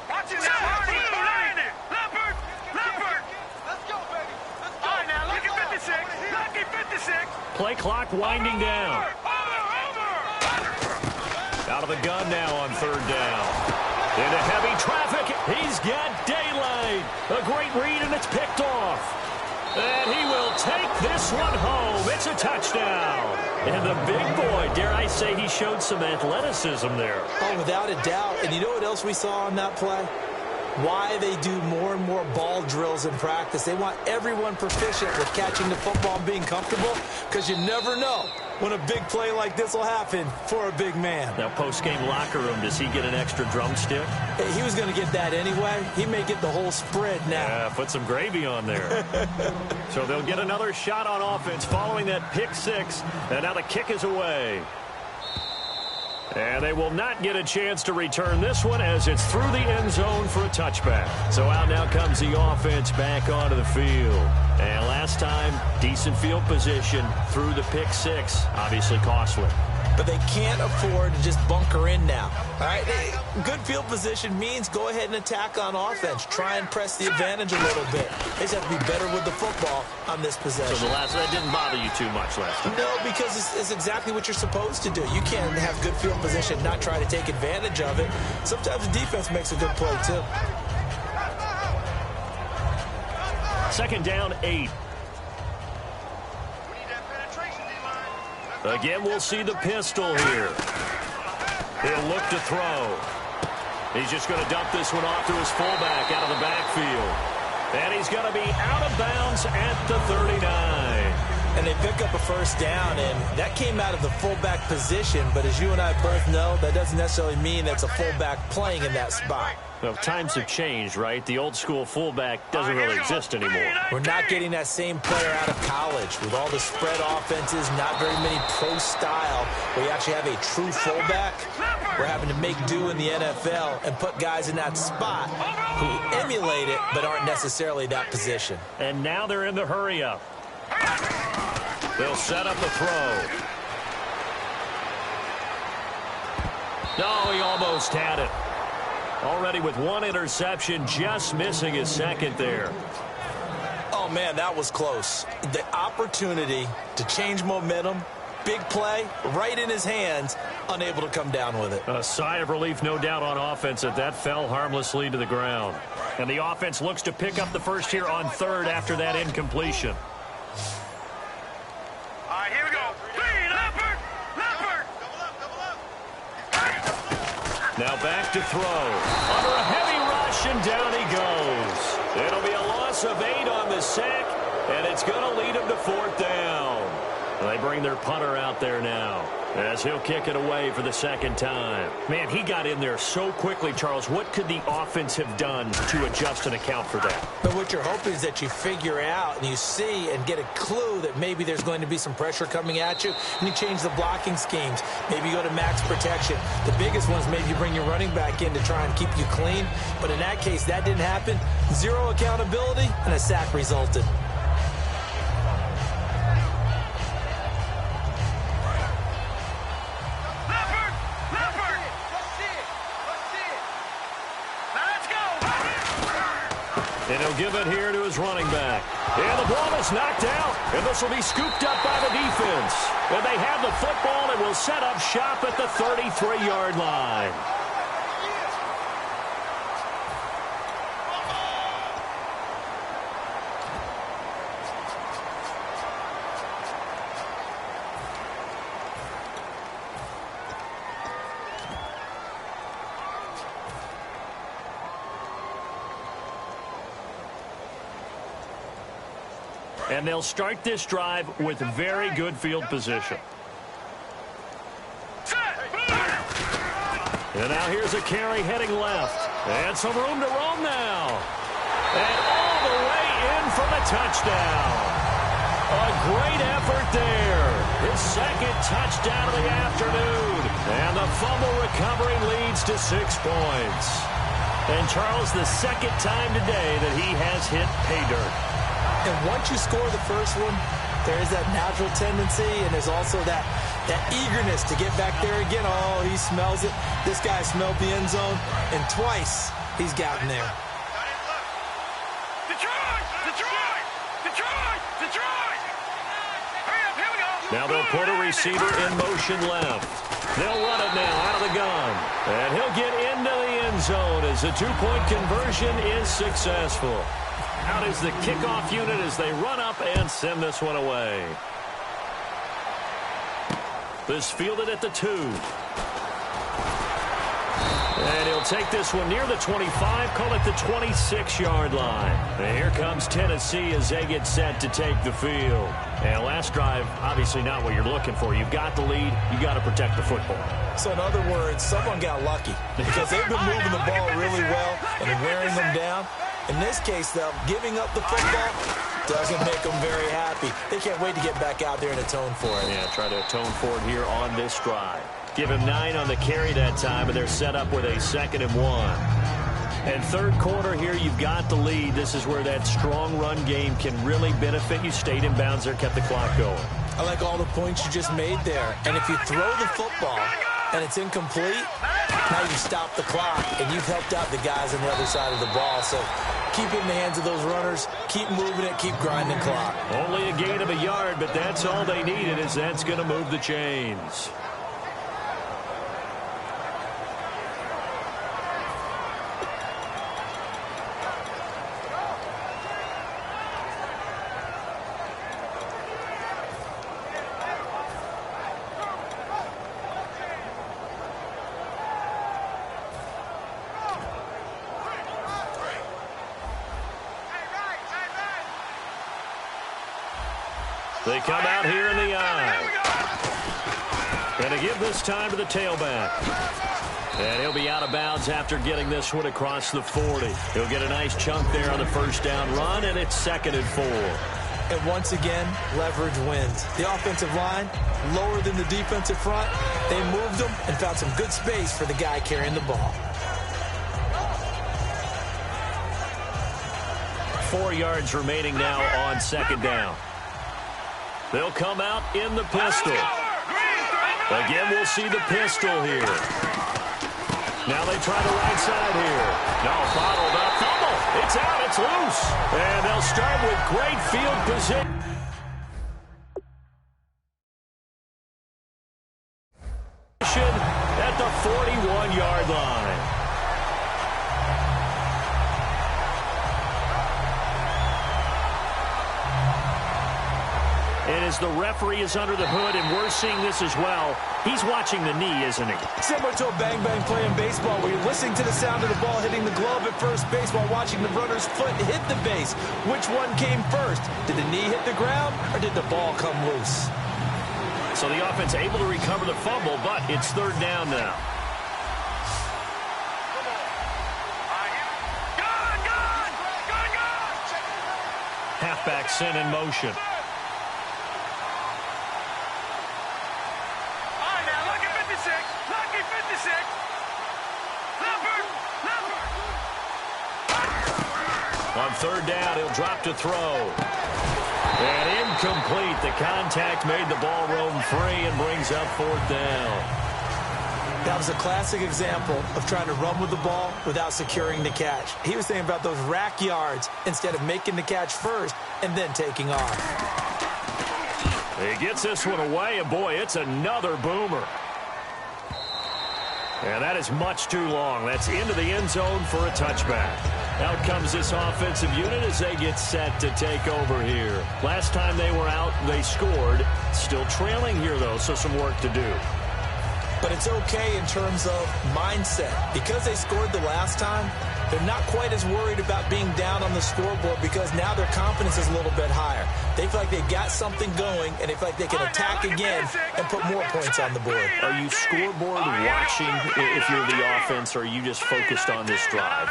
Watching that. Leopard. Let's go, baby. Let's go. All right, now look at 56. Lucky 56. Play clock winding down. Out of the gun now on 3rd down. Into heavy traffic. He's got daylight. A great read, and it's picked off. And he will take this one home. It's a touchdown. And the big boy, dare I say, he showed some athleticism there. Oh, without a doubt. And you know what else we saw on that play? why they do more and more ball drills in practice. They want everyone proficient with catching the football and being comfortable, because you never know when a big play like this will happen for a big man. Now, post-game locker room, does he get an extra drumstick? Hey, he was going to get that anyway. He may get the whole spread now. Yeah, put some gravy on there. So they'll get another shot on offense following that pick six. And now the kick is away. And they will not get a chance to return this one as it's through the end zone for a touchback. So out now comes the offense back onto the field. And last time, decent field position through the pick six. Obviously costly. But they can't afford to just bunker in now. All right, good field position means go ahead and attack on offense. Try and press the advantage a little bit. They just have to be better with the football on this possession. So that didn't bother you too much last time? No, because it's exactly what you're supposed to do. You can't have good field position and not try to take advantage of it. Sometimes the defense makes a good play, too. Second down, 8. Again, we'll see the pistol here. He'll look to throw. He's just going to dump this one off to his fullback out of the backfield. And he's going to be out of bounds at the 39. And they pick up a first down, and that came out of the fullback position. But as you and I both know, that doesn't necessarily mean that's a fullback playing in that spot. Well, times have changed, right? The old school fullback doesn't really exist anymore. We're not getting that same player out of college with all the spread offenses, not very many pro style, where you actually have a true fullback. We're having to make do in the NFL and put guys in that spot who emulate it but aren't necessarily that position. And now they're in the hurry up. They'll set up the throw. No, he almost had it. Already with one interception, just missing his second there. Oh, man, that was close. The opportunity to change momentum, big play, right in his hands, unable to come down with it. A sigh of relief, no doubt, on offense that fell harmlessly to the ground. And the offense looks to pick up the first here on third after that incompletion. All right, here we go. Leopard! Now back to throw. Under a heavy rush, and down he goes. It'll be a loss of 8 on the sack, and it's going to lead him to fourth down. They bring their punter out there now as he'll kick it away for the second time. Man, he got in there so quickly, Charles. What could the offense have done to adjust and account for that? But what you're hoping is that you figure out and you see and get a clue that maybe there's going to be some pressure coming at you, and you change the blocking schemes. Maybe you go to max protection. The biggest one is maybe you bring your running back in to try and keep you clean. But in that case, that didn't happen. Zero accountability, and a sack resulted. And he'll give it here to his running back. And the ball is knocked out. And this will be scooped up by the defense. And they have the football and will set up shop at the 33-yard line. And they'll start this drive with very good field position. And now here's a carry heading left. And some room to roam now. And all the way in for the touchdown. A great effort there. His second touchdown of the afternoon. And the fumble recovery leads to 6 points. And Charles, the second time today that he has hit pay dirt. And once you score the first one, there is that natural tendency, and there's also that eagerness to get back there again. Oh, he smells it. This guy smelled the end zone, and twice he's gotten there. Detroit! Detroit! Detroit! Detroit! Hurry up, here we go! Now they'll put a receiver in motion left. They'll run it now out of the gun. And he'll get into the end zone as the two-point conversion is successful. Out is the kickoff unit as they run up and send this one away. This fielded at the 2. And he'll take this one near the 25, call it the 26-yard line. And here comes Tennessee as they get set to take the field. And last drive, obviously not what you're looking for. You've got the lead. You got to protect the football. So in other words, someone got lucky because they've been moving the ball really well and wearing them down. In this case, though, giving up the football doesn't make them very happy. They can't wait to get back out there and atone for it. Yeah, try to atone for it here on this drive. Give him 9 on the carry that time, and they're set up with a 2nd and 1. And third quarter here, you've got the lead. This is where that strong run game can really benefit you. Stayed in bounds there, kept the clock going. I like all the points you just made there. And if you throw the football and it's incomplete, now you stop the clock, and you've helped out the guys on the other side of the ball. So keep it in the hands of those runners. Keep moving it. Keep grinding clock. Only a gain of a yard, but that's all they needed, as that's going to move the chains. They come out here in the eye. Going to give this time to the tailback. And he'll be out of bounds after getting this one across the 40. He'll get a nice chunk there on the first down run, and it's 2nd and 4. And once again, leverage wins. The offensive line, lower than the defensive front. They moved them and found some good space for the guy carrying the ball. 4 yards remaining now on 2nd down. They'll come out in the pistol. Again, we'll see the pistol here. Now they try the right side here. No, bottled up. Fumble. It's out. It's loose. And they'll start with great field position. At the 41-yard line. And as the referee is under the hood, and we're seeing this as well, he's watching the knee, isn't he? Similar to a bang-bang play in baseball where you're listening to the sound of the ball hitting the glove at first base while watching the runner's foot hit the base. Which one came first? Did the knee hit the ground, or did the ball come loose? So the offense able to recover the fumble, but it's 3rd down now. Halfback sent in motion. On 3rd down, he'll drop to throw. And incomplete. The contact made the ball roam free and brings up 4th down. That was a classic example of trying to run with the ball without securing the catch. He was thinking about those rack yards instead of making the catch first and then taking off. He gets this one away, and boy, it's another boomer. And that is much too long. That's into the end zone for a touchback. Out comes this offensive unit as they get set to take over here. Last time they were out, they scored. Still trailing here, though, so some work to do. But it's okay in terms of mindset. Because they scored the last time, they're not quite as worried about being down on the scoreboard because now their confidence is a little bit higher. They feel like they've got something going, and they feel like they can attack again and put more points on the board. Are you scoreboard watching if you're the offense, or are you just focused on this drive?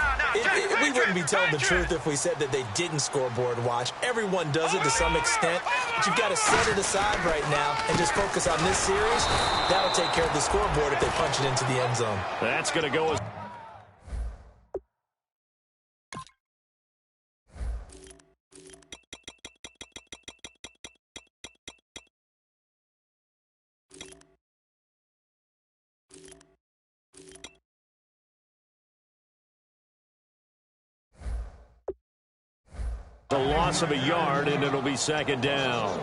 We wouldn't be telling the truth if we said that they didn't scoreboard watch. Everyone does it to some extent, but you've got to set it aside right now and just focus on this series. That'll take care of the scoreboard if they punch it into the end zone. That's going to go as... a loss of a yard, and it'll be 2nd down.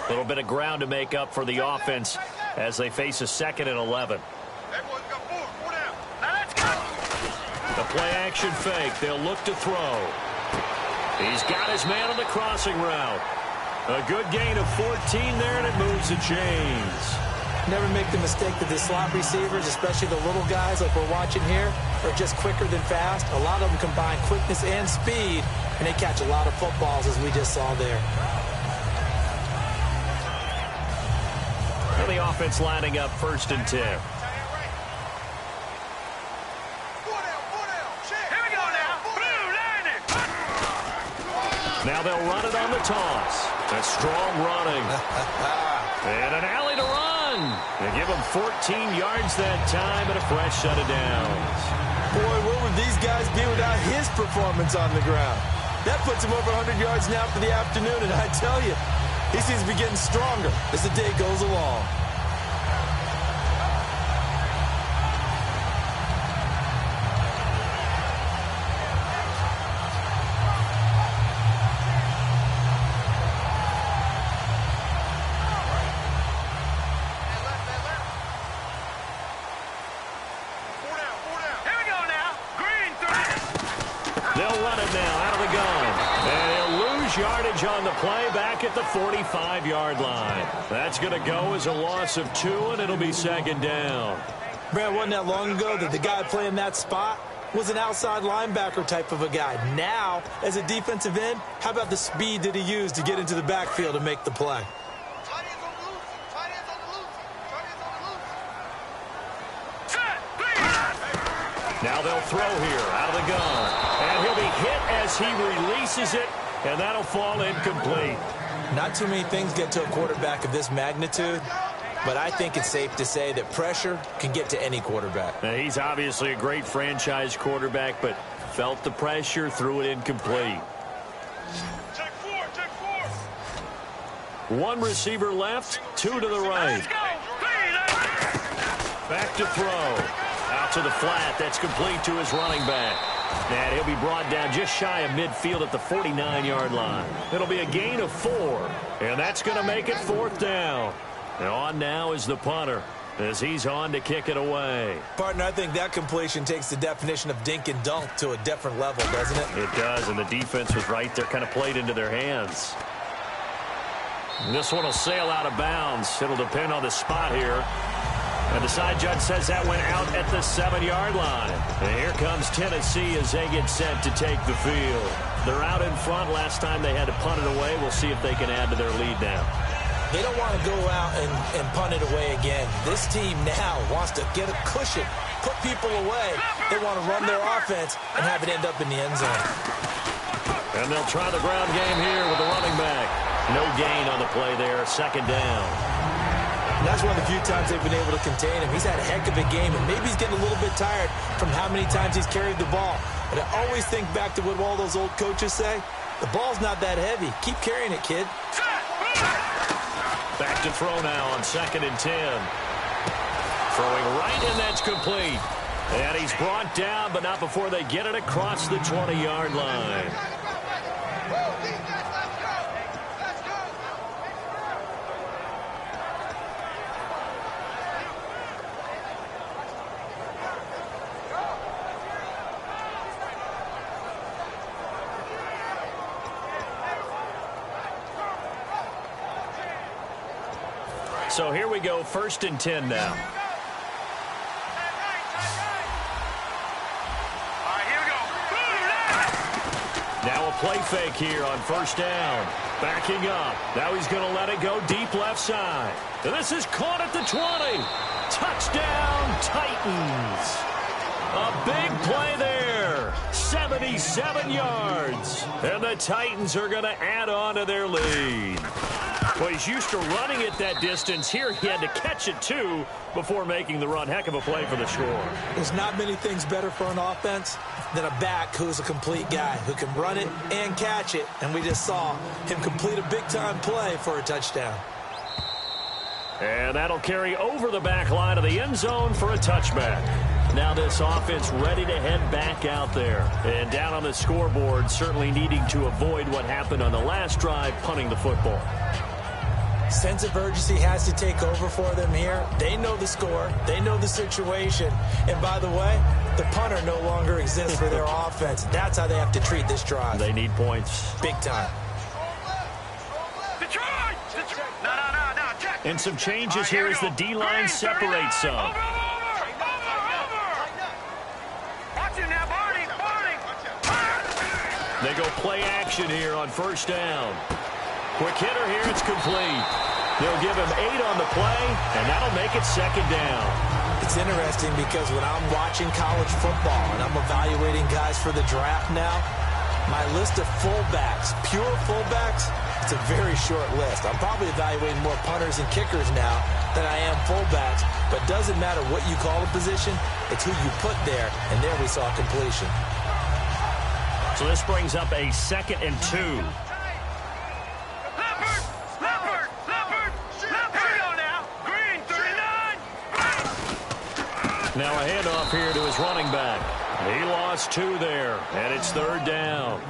A little bit of ground to make up for the offense as they face a 2nd and 11. The play action fake. They'll look to throw. He's got his man on the crossing route. A good gain of 14 there, and it moves the chains. Never make the mistake that the slot receivers, especially the little guys like we're watching here, are just quicker than fast. A lot of them combine quickness and speed, and they catch a lot of footballs, as we just saw there. Well, the offense lining up 1st and 10. Now they'll run it on the toss. A strong running. And an alley to run. They give him 14 yards that time and a fresh set of downs. Boy, what would these guys be without his performance on the ground? That puts him over 100 yards now for the afternoon, and I tell you, he seems to be getting stronger as the day goes along. Yardage on the play back at the 45-yard line. That's going to go as a loss of 2, and it'll be 2nd down. Brad, wasn't that long ago that the guy playing that spot was an outside linebacker type of a guy. Now, as a defensive end, how about the speed that he used to get into the backfield and make the play? Now they'll throw here out of the gun. And he'll be hit as he releases it. And that'll fall incomplete. Not too many things get to a quarterback of this magnitude, but I think it's safe to say that pressure can get to any quarterback. Now, he's obviously a great franchise quarterback, but felt the pressure, threw it incomplete. Check four. 1 receiver left, 2 to the right. Back to throw. Out to the flat. That's complete to his running back. And he'll be brought down just shy of midfield at the 49-yard line. It'll be a gain of 4, and that's going to make it 4th down. And on now is the punter as he's on to kick it away. Partner, I think that completion takes the definition of dink and dunk to a different level, doesn't it? It does, and the defense was right there, kind of played into their hands. And this one will sail out of bounds. It'll depend on the spot here. And the side judge says that went out at the 7-yard line. And here comes Tennessee as they get set to take the field. They're out in front. Last time they had to punt it away. We'll see if they can add to their lead now. They don't want to go out and punt it away again. This team now wants to get a cushion, put people away. They want to run their offense and have it end up in the end zone. And they'll try the ground game here with the running back. No gain on the play there. 2nd down. And that's one of the few times they've been able to contain him. He's had a heck of a game, and maybe he's getting a little bit tired from how many times he's carried the ball. But I always think back to what all those old coaches say. The ball's not that heavy. Keep carrying it, kid. Back to throw now on 2nd and 10. Throwing right, and that's complete. And he's brought down, but not before they get it across the 20-yard line. So here we go, 1st and 10 now. Now a play fake here on 1st down. Backing up. Now he's going to let it go deep left side. And this is caught at the 20. Touchdown, Titans. A big play there. 77 yards. And the Titans are going to add on to their lead. Well, he's used to running it that distance. Here he had to catch it, too, before making the run. Heck of a play for the score. There's not many things better for an offense than a back who's a complete guy, who can run it and catch it. And we just saw him complete a big-time play for a touchdown. And that'll carry over the back line of the end zone for a touchback. Now this offense ready to head back out there. And down on the scoreboard, certainly needing to avoid what happened on the last drive, punting the football. Sense of urgency has to take over for them here. They know the score. They know the situation. And by the way, the punter no longer exists for their offense. That's how they have to treat this drive. They need points. Big time. And some changes here as the D-line separates some. They go play action here on first down. Quick hitter here, it's complete. They'll give him 8 on the play, and that'll make it second down. It's interesting because when I'm watching college football and I'm evaluating guys for the draft now, my list of fullbacks, pure fullbacks, it's a very short list. I'm probably evaluating more punters and kickers now than I am fullbacks, but doesn't matter what you call a position, it's who you put there, and there we saw completion. So this brings up a 2nd and 2. Now a handoff here to his running back. He lost 2 there, and it's 3rd down.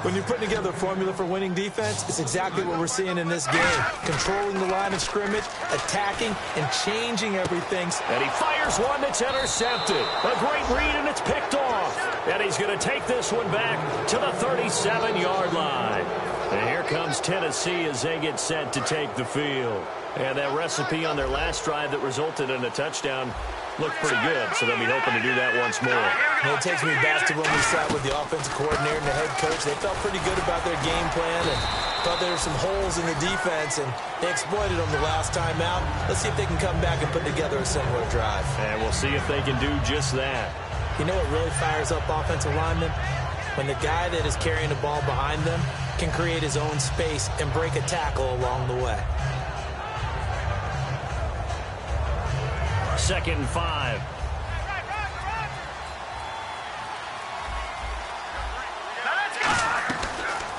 When you're putting together a formula for winning defense, it's exactly what we're seeing in this game. Controlling the line of scrimmage, attacking, and changing everything. And he fires one that's intercepted. A great read, and it's picked off. And he's going to take this one back to the 37-yard line. And here comes Tennessee as they get set to take the field. And that recipe on their last drive that resulted in a touchdown looked pretty good, so they'll be hoping to do that once more. And it takes me back to when we sat with the offensive coordinator and the head coach. They felt pretty good about their game plan and thought there were some holes in the defense, and they exploited them the last time out. Let's see if they can come back and put together a similar drive. And we'll see if they can do just that. You know what really fires up offensive linemen? When the guy that is carrying the ball behind them can create his own space and break a tackle along the way. 2nd and 5.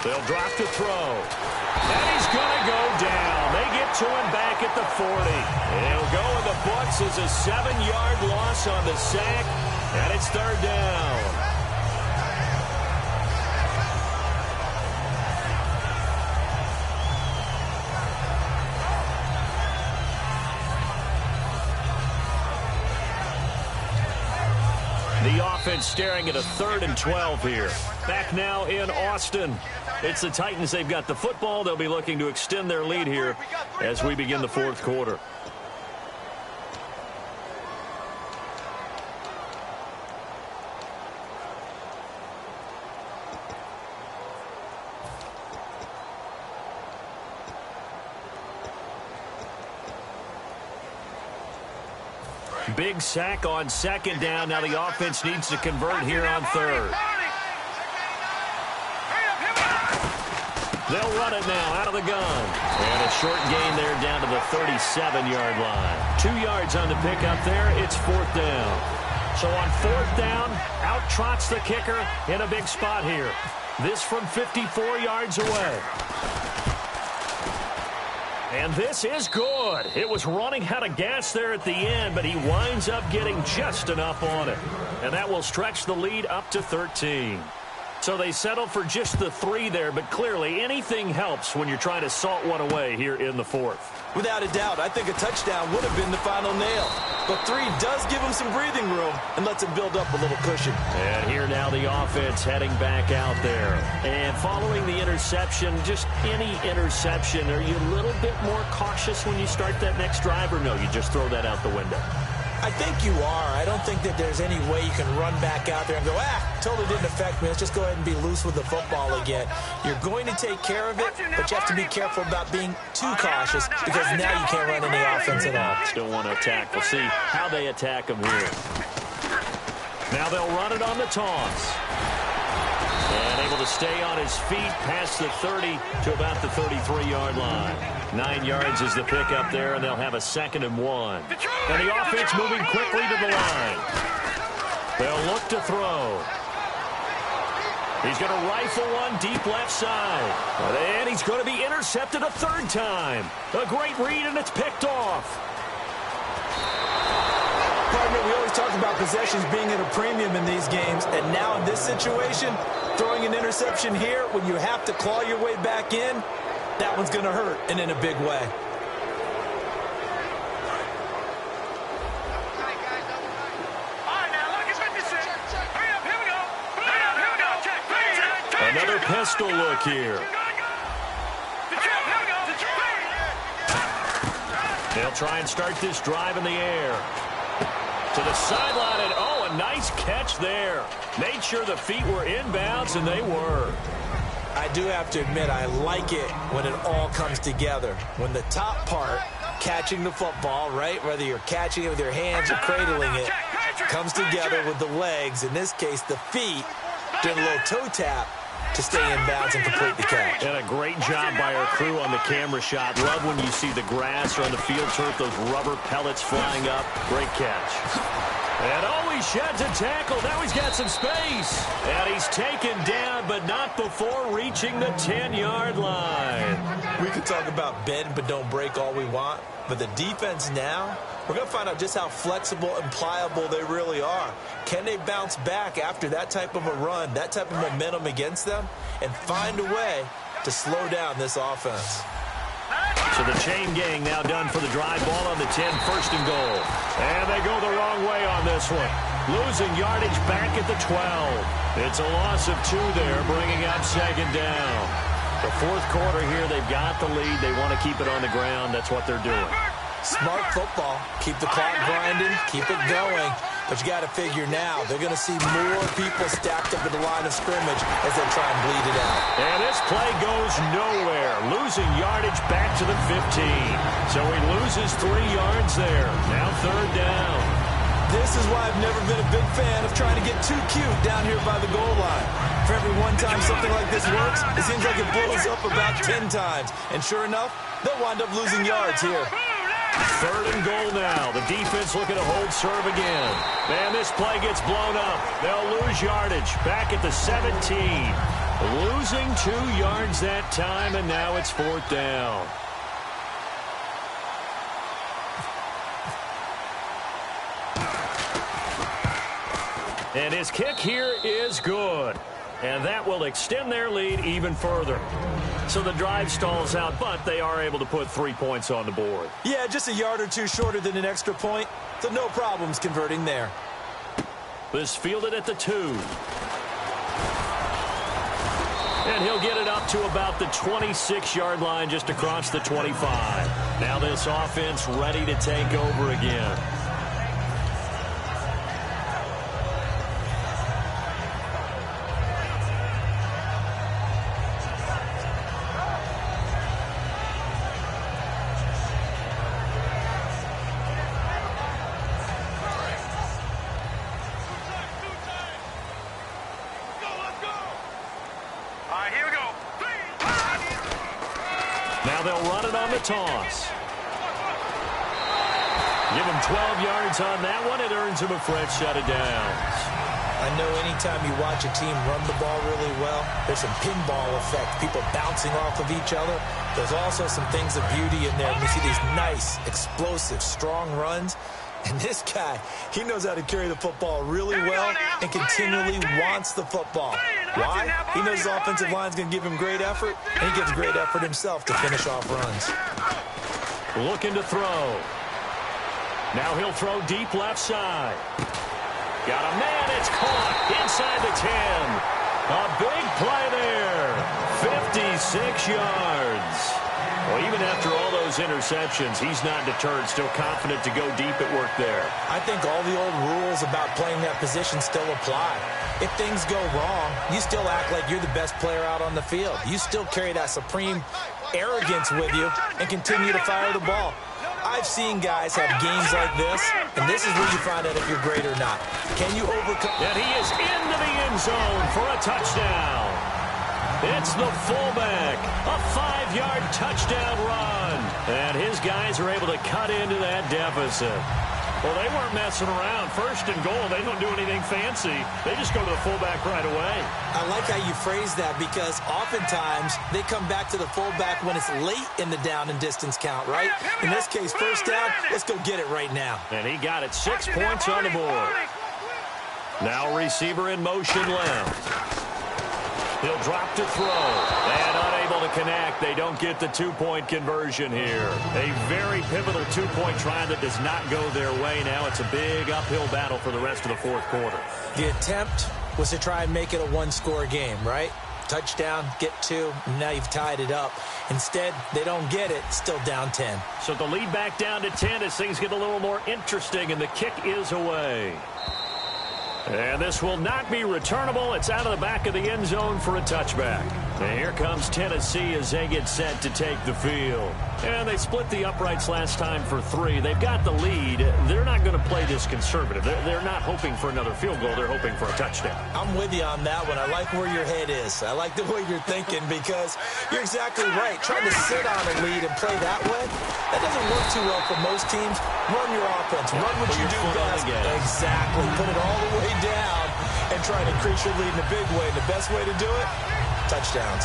They'll drop to throw. And he's going to go down. They get to him back at the 40. And he'll go in the books as a 7-yard loss on the sack. And it's 3rd down. The offense staring at a 3rd and 12 here. Back now in Austin. It's the Titans. They've got the football. They'll be looking to extend their lead here as we begin the 4th quarter. Big sack on 2nd down. Now the offense needs to convert here on 3rd. They'll run it now out of the gun. And a short gain there down to the 37-yard line. 2 yards on the pickup there. It's 4th down. So on 4th down, out trots the kicker in a big spot here. This from 54 yards away. And this is good. It was running out of gas there at the end, but he winds up getting just enough on it. And that will stretch the lead up to 13. So they settle for just the 3 there, but clearly anything helps when you're trying to salt one away here in the 4th. Without a doubt, I think a touchdown would have been the final nail. But 3 does give him some breathing room and lets him build up a little cushion. And here now the offense heading back out there. And following the interception, just any interception, are you a little bit more cautious when you start that next drive, or no, you just throw that out the window? I think you are. I don't think that there's any way you can run back out there and go, totally didn't affect me. Let's just go ahead and be loose with the football again. You're going to take care of it, but you have to be careful about being too cautious because now you can't run any offense at all. Still want to attack. We'll see how they attack them here. Now they'll run it on the toss. And able to stay on his feet past the 30 to about the 33-yard line. 9 yards is the pickup there, and they'll have a 2nd and 1. And the offense moving quickly to the line. They'll look to throw. He's going to rifle one deep left side. And he's going to be intercepted a 3rd time. A great read, and it's picked off. Partner, we always talk about possessions being at a premium in these games, and now in this situation, throwing an interception here when you have to claw your way back in, that one's going to hurt, and in a big way. pistol look here. They'll try and start this drive in the air. To the sideline, and oh, a nice catch there. Made sure the feet were inbounds, and they were. I do have to admit, I like it when it all comes together. When the top part, catching the football, right, whether you're catching it with your hands or cradling it, comes together with the legs, in this case the feet, doing a little toe tap to stay in bounds and complete the catch. And a great job by our crew on the camera shot. Love when you see the grass or on the field turf, those rubber pellets flying up. Great catch. And oh, he shed to tackle. Now he's got some space. And he's taken down, but not before reaching the 10-yard line. We could talk about bend but don't break all we want, but the defense now, we're going to find out just how flexible and pliable they really are. Can they bounce back after that type of a run, that type of momentum against them, and find a way to slow down this offense? So the chain gang now done for the drive. Ball on the 10, first and goal. And they go the wrong way on this one. Losing yardage back at the 12. It's a loss of 2 there, bringing up second down. The fourth quarter here, they've got the lead. They want to keep it on the ground. That's what they're doing. Smart football. Keep the clock grinding. Keep it going. But you got to figure now, they're going to see more people stacked up at the line of scrimmage as they try and bleed it out. And this play goes nowhere. Losing yardage back to the 15. So he loses 3 yards there. Now third down. This is why I've never been a big fan of trying to get too cute down here by the goal line. For every one time something like this works, it seems like it blows up about 10 times. And sure enough, they'll wind up losing yards here. Third and goal now. The defense looking to hold serve again. Man, this play gets blown up. They'll lose yardage back at the 17. Losing 2 yards that time, and now it's fourth down. And his kick here is good. And that will extend their lead even further. So the drive stalls out, but they are able to put 3 points on the board. Yeah, just a yard or two shorter than an extra point, so no problems converting there. This fielded at the 2. And he'll get it up to about the 26-yard line, just across the 25. Now this offense ready to take over again. Toss. Give him 12 yards on that one. It earns him a fresh set of downs. I know anytime you watch a team run the ball really well, there's some pinball effect, people bouncing off of each other. There's also some things of beauty in there. You see these nice, explosive, strong runs. And this guy, he knows how to carry the football really well and continually wants the football. Why? He knows his offensive line's going to give him great effort, and he gives great effort himself to finish off runs. Looking to throw. Now he'll throw deep left side. Got a man, it's caught inside the 10. A big play there. 56 yards. Well, even after all those interceptions, he's not deterred, still confident to go deep at work there. I think all the old rules about playing that position still apply. If things go wrong, you still act like you're the best player out on the field. You still carry that supreme arrogance with you and continue to fire the ball. I've seen guys have games like this, and this is where you find out if you're great or not. Can you overcome? And he is into the end zone for a touchdown. It's the fullback, a 5-yard touchdown run. And his guys are able to cut into that deficit. Well, they weren't messing around. First and goal, they don't do anything fancy. They just go to the fullback right away. I like how you phrase that because oftentimes they come back to the fullback when it's late in the down and distance count, right? In this case, first down, let's go get it right now. And he got it, 6 points on the board. Now receiver in motion left. He'll drop to throw, and unable to connect. They don't get the 2-point conversion here. A very pivotal 2-point try that does not go their way. Now it's a big uphill battle for the rest of the fourth quarter. The attempt was to try and make it a one-score game, right? Touchdown, get 2, and now you've tied it up. Instead, they don't get it, still down 10. So the lead back down to 10 as things get a little more interesting, and the kick is away. And this will not be returnable. It's out of the back of the end zone for a touchback. And here comes Tennessee as they get set to take the field. And they split the uprights last time for 3. They've got the lead. They're not going to play this conservative. They're not hoping for another field goal. They're hoping for a touchdown. I'm with you on that one. I like where your head is. I like the way you're thinking because you're exactly right. Trying to sit on a lead and play that way, that doesn't work too well for most teams. Run your offense. Run what you do best. Exactly. Put it all the way down and try to increase your lead in a big way. And the best way to do it, touchdowns.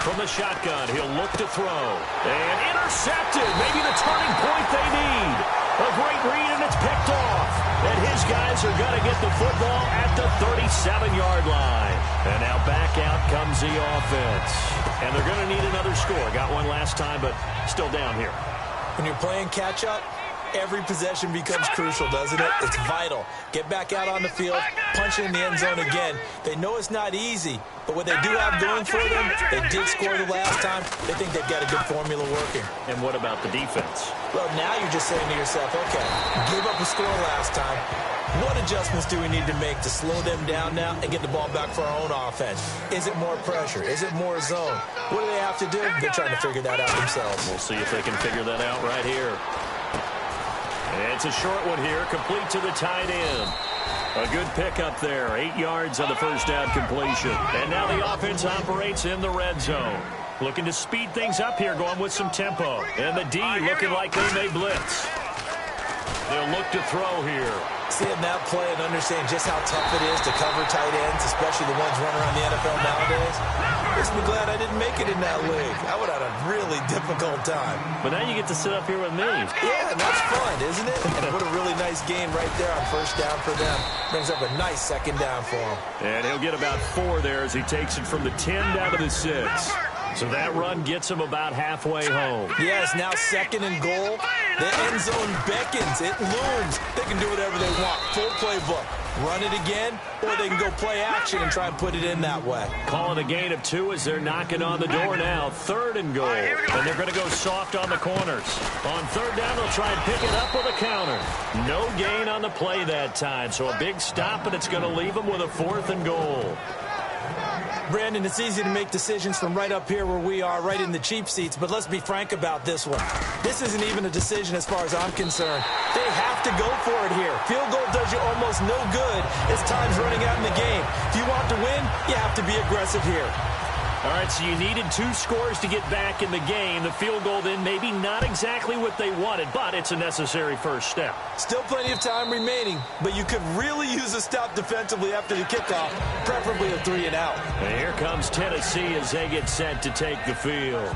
From the shotgun, he'll look to throw. And intercepted. Maybe the turning point they need. A great read, and it's picked off. And his guys are going to get the football at the 37-yard line. And now back out comes the offense. And they're going to need another score. Got one last time, but still down here. When you're playing catch-up, every possession becomes crucial, doesn't it? It's vital. Get back out on the field, punch it in the end zone again. They know it's not easy, but what they do have going for them, they did score the last time. They think they've got a good formula working. And what about the defense? Well, now you're just saying to yourself, okay, give up a score last time. What adjustments do we need to make to slow them down now and get the ball back for our own offense? Is it more pressure? Is it more zone? What do they have to do? They're trying to figure that out themselves. We'll see if they can figure that out right here. It's a short one here, complete to the tight end. A good pickup there, 8 yards on the first down completion. And now the offense operates in the red zone. Looking to speed things up here, going with some tempo. And the D looking like they may blitz. They'll look to throw here. Seeing that play and understanding just how tough it is to cover tight ends, especially the ones running around the NFL nowadays, makes me glad I didn't make it in that league. I would have had a really difficult time. But now you get to sit up here with me. Yeah, and that's fun, isn't it? And what a really nice game right there on first down for them. Brings up a nice second down for him. And he'll get about 4 there as he takes it from the 10 down to the 6. So that run gets him about halfway home. Yes, now second and goal. The end zone beckons. It looms. They can do whatever they want. Full playbook. Run it again, or they can go play action and try and put it in that way. Calling a gain of 2 as they're knocking on the door now. 3rd and goal. And they're going to go soft on the corners. On 3rd down, they'll try and pick it up with a counter. No gain on the play that time. So a big stop, and it's going to leave them with a 4th and goal. Brandon, it's easy to make decisions from right up here where we are, right in the cheap seats, but let's be frank about this one. This isn't even a decision as far as I'm concerned. They have to go for it here. Field goal does you almost no good as time's running out in the game. If you want to win, you have to be aggressive here. All right, so you needed 2 scores to get back in the game. The field goal then maybe not exactly what they wanted, but it's a necessary first step. Still plenty of time remaining, but you could really use a stop defensively after the kickoff, preferably a 3 and out. And here comes Tennessee as they get set to take the field.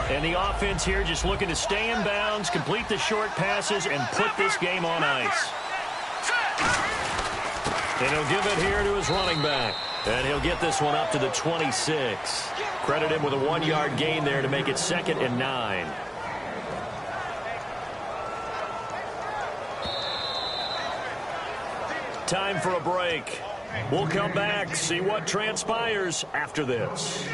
And the offense here just looking to stay in bounds, complete the short passes, and put this game on ice. And he'll give it here to his running back. And he'll get this one up to the 26. Credit him with a 1-yard gain there to make it 2nd and 9. Time for a break. We'll come back, see what transpires after this.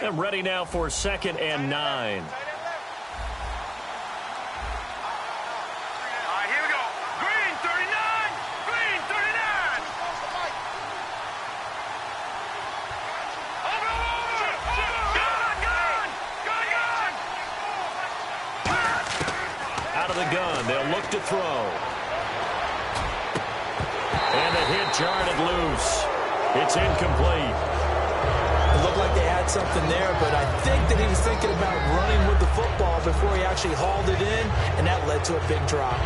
And ready now for 2nd and 9. All right, here we go. Green 39. Green 39. Over. Gun. Out of the gun, they'll look to throw. And the hit jarred it loose. It's incomplete. It looked like they had had something there, but I think that he was thinking about running with the football before he actually hauled it in, and that led to a big drop.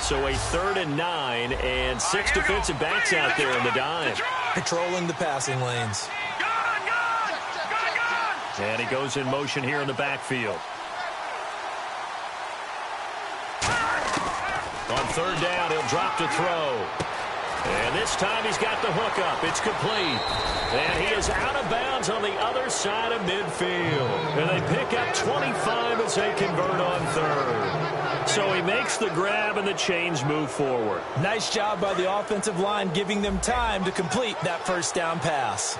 So a 3rd and 9 and 6 defensive backs out there in the dime. Patrolling the passing lanes. And he goes in motion here in the backfield. On 3rd down, he'll drop to throw. And this time he's got the hook up. It's complete. And he is out of bounds on the other side of midfield. And they pick up 25 as they convert on 3rd. So he makes the grab and the chains move forward. Nice job by the offensive line giving them time to complete that first down pass.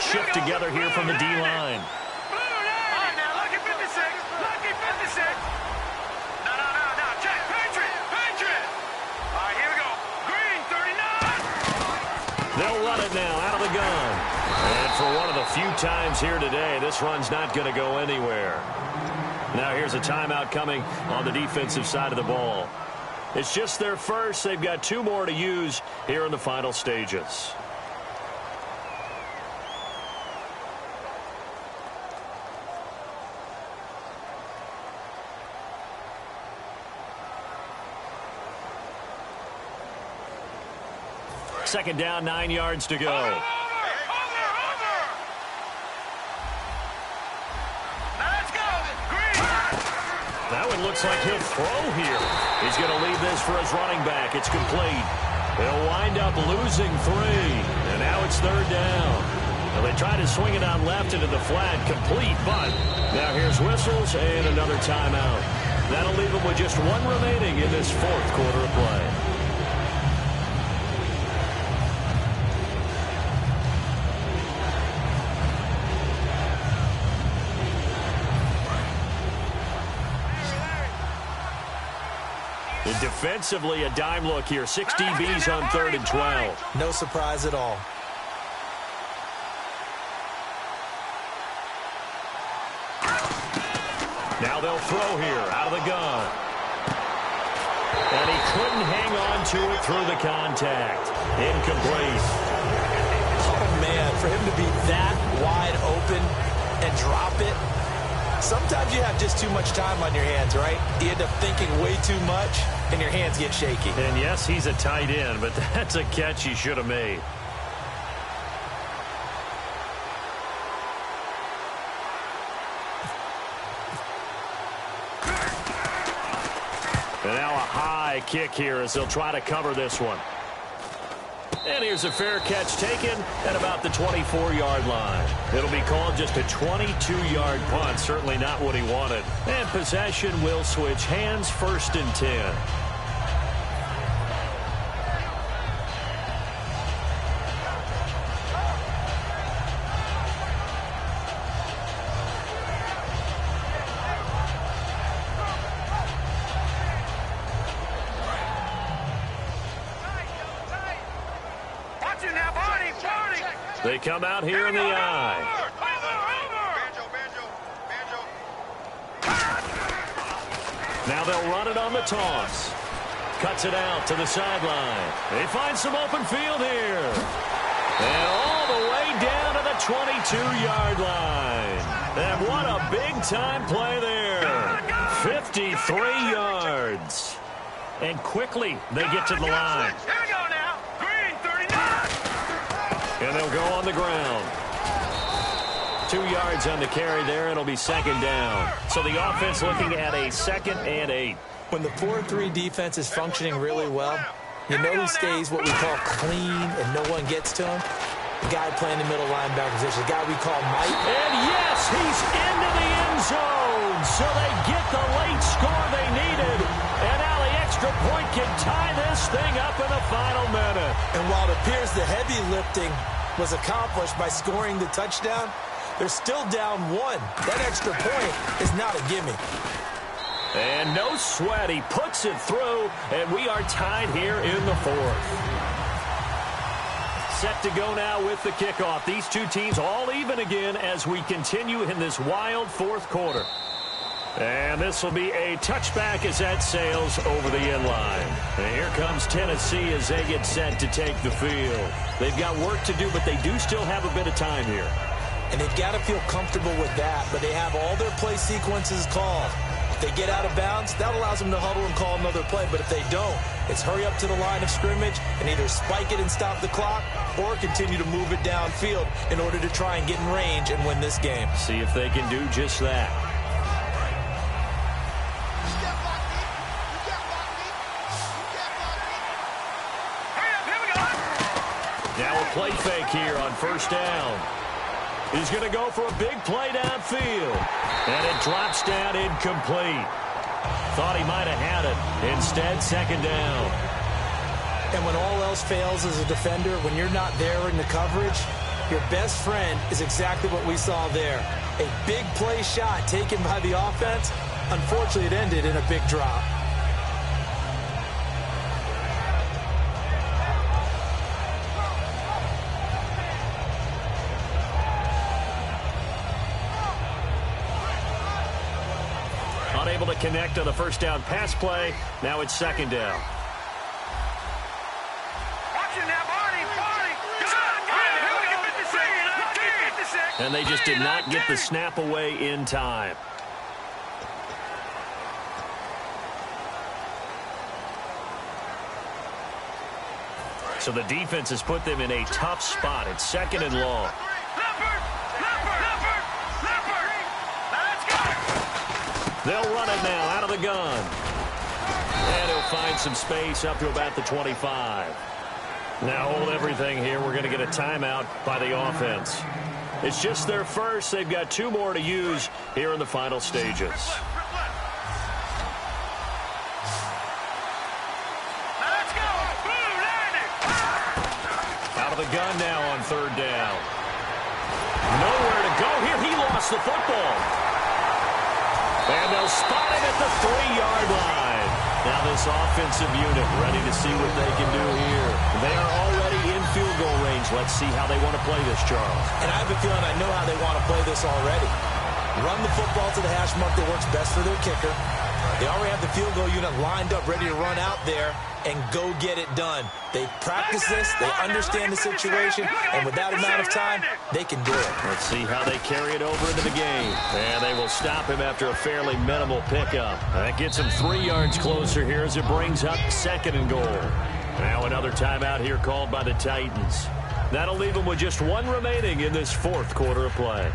Shift together here from the D-line. They'll run it now out of the gun. And for one of the few times here today, this run's not going to go anywhere. Now here's a timeout coming on the defensive side of the ball. It's just their first. They've got 2 more to use here in the final stages. Second down, 9 yards to go. That one looks like he'll throw here. He's going to leave this for his running back. It's complete. They'll wind up losing 3. And now it's 3rd down. Now they try to swing it on left into the flat. Complete, but now here's whistles and another timeout. That'll leave them with just 1 remaining in this 4th quarter of play. Defensively, a dime look here. 6 DBs on 3rd and 12. No surprise at all. Now they'll throw here out of the gun. And he couldn't hang on to it through the contact. Incomplete. Oh, man, for him to be that wide open and drop it. Sometimes you have just too much time on your hands, right? You end up thinking way too much, and your hands get shaky. And yes, he's a tight end, but that's a catch he should have made. And now a high kick here as they'll try to cover this one. And here's a fair catch taken at about the 24-yard line. It'll be called just a 22-yard punt. Certainly not what he wanted. And possession will switch hands, 1st and 10. They come out here in the eye. Now they'll run it on the toss. Cuts it out to the sideline. They find some open field here. And all the way down to the 22-yard line. And what a big-time play there. 53 yards. And quickly they get to the line. And they'll go on the ground. 2 yards on the carry there. It'll be 2nd down. So the offense looking at a 2nd and 8. When the 4-3 defense is functioning really well, you know who stays what we call clean and no one gets to him? The guy playing the middle linebacker position, the guy we call Mike. And yes, he's into the end zone. So they get the late score they needed. And now the extra point can tie this thing up in the final minute. And while it appears the heavy lifting was accomplished by scoring the touchdown, they're still down 1. That extra point is not a gimme. And no sweat. He puts it through, and we are tied here in the 4th. set to go now with the kickoff. These two teams all even again as we continue in this wild fourth quarter. And this will be a touchback as that sails over the end line. And here comes Tennessee as they get set to take the field. They've got work to do, but they do still have a bit of time here. And they've got to feel comfortable with that, but they have all their play sequences called. If they get out of bounds, that allows them to huddle and call another play. But if they don't, it's hurry up to the line of scrimmage and either spike it and stop the clock or continue to move it downfield in order to try and get in range and win this game. See if they can do just that. Now a play fake here on first down. He's going to go for a big play downfield. And it drops down incomplete. Thought he might have had it. Instead, second down. And when all else fails as a defender, when you're not there in the coverage, your best friend is exactly what we saw there. A big play shot taken by the offense. Unfortunately, it ended in a big drop. Unable to connect on the first down pass play. Now it's second down. And they just did not get the snap away in time. So the defense has put them in a tough spot. It's second and long. They'll run it now out of the gun. And he'll find some space up to about the 25. Now hold everything here. We're going to get a timeout by the offense. It's just their first. They've got two more to use here in the final stages. Out of the gun now on third down. Nowhere to go here. He lost the football. And they'll spot him at the 3-yard line. Now this offensive unit ready to see what they can do here. They are already in field goal range. Let's see how they want to play this, Charles. And I have a feeling I know how they want to play this already. Run the football to the hash mark that works best for their kicker. They already have the field goal unit lined up, ready to run out there and go get it done. They practice this, they understand the situation, and with that amount of time, they can do it. Let's see how they carry it over into the game. And they will stop him after a fairly minimal pickup. That gets him 3 yards closer here as it brings up second and goal. Now another timeout here called by the Titans. That'll leave them with just one remaining in this fourth quarter of play.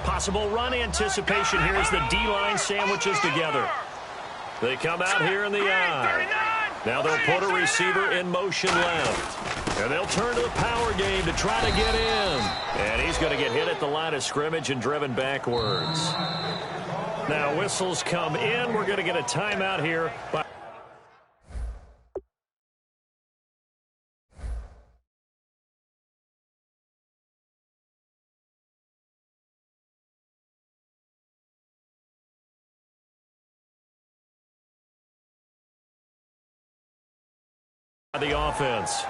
Possible run anticipation here as the D-line sandwiches together. They come out here in the eye. Now they'll put a receiver in motion left. And they'll turn to the power game to try to get in. And he's going to get hit at the line of scrimmage and driven backwards. Now whistles come in. We're going to get a timeout here by the offense.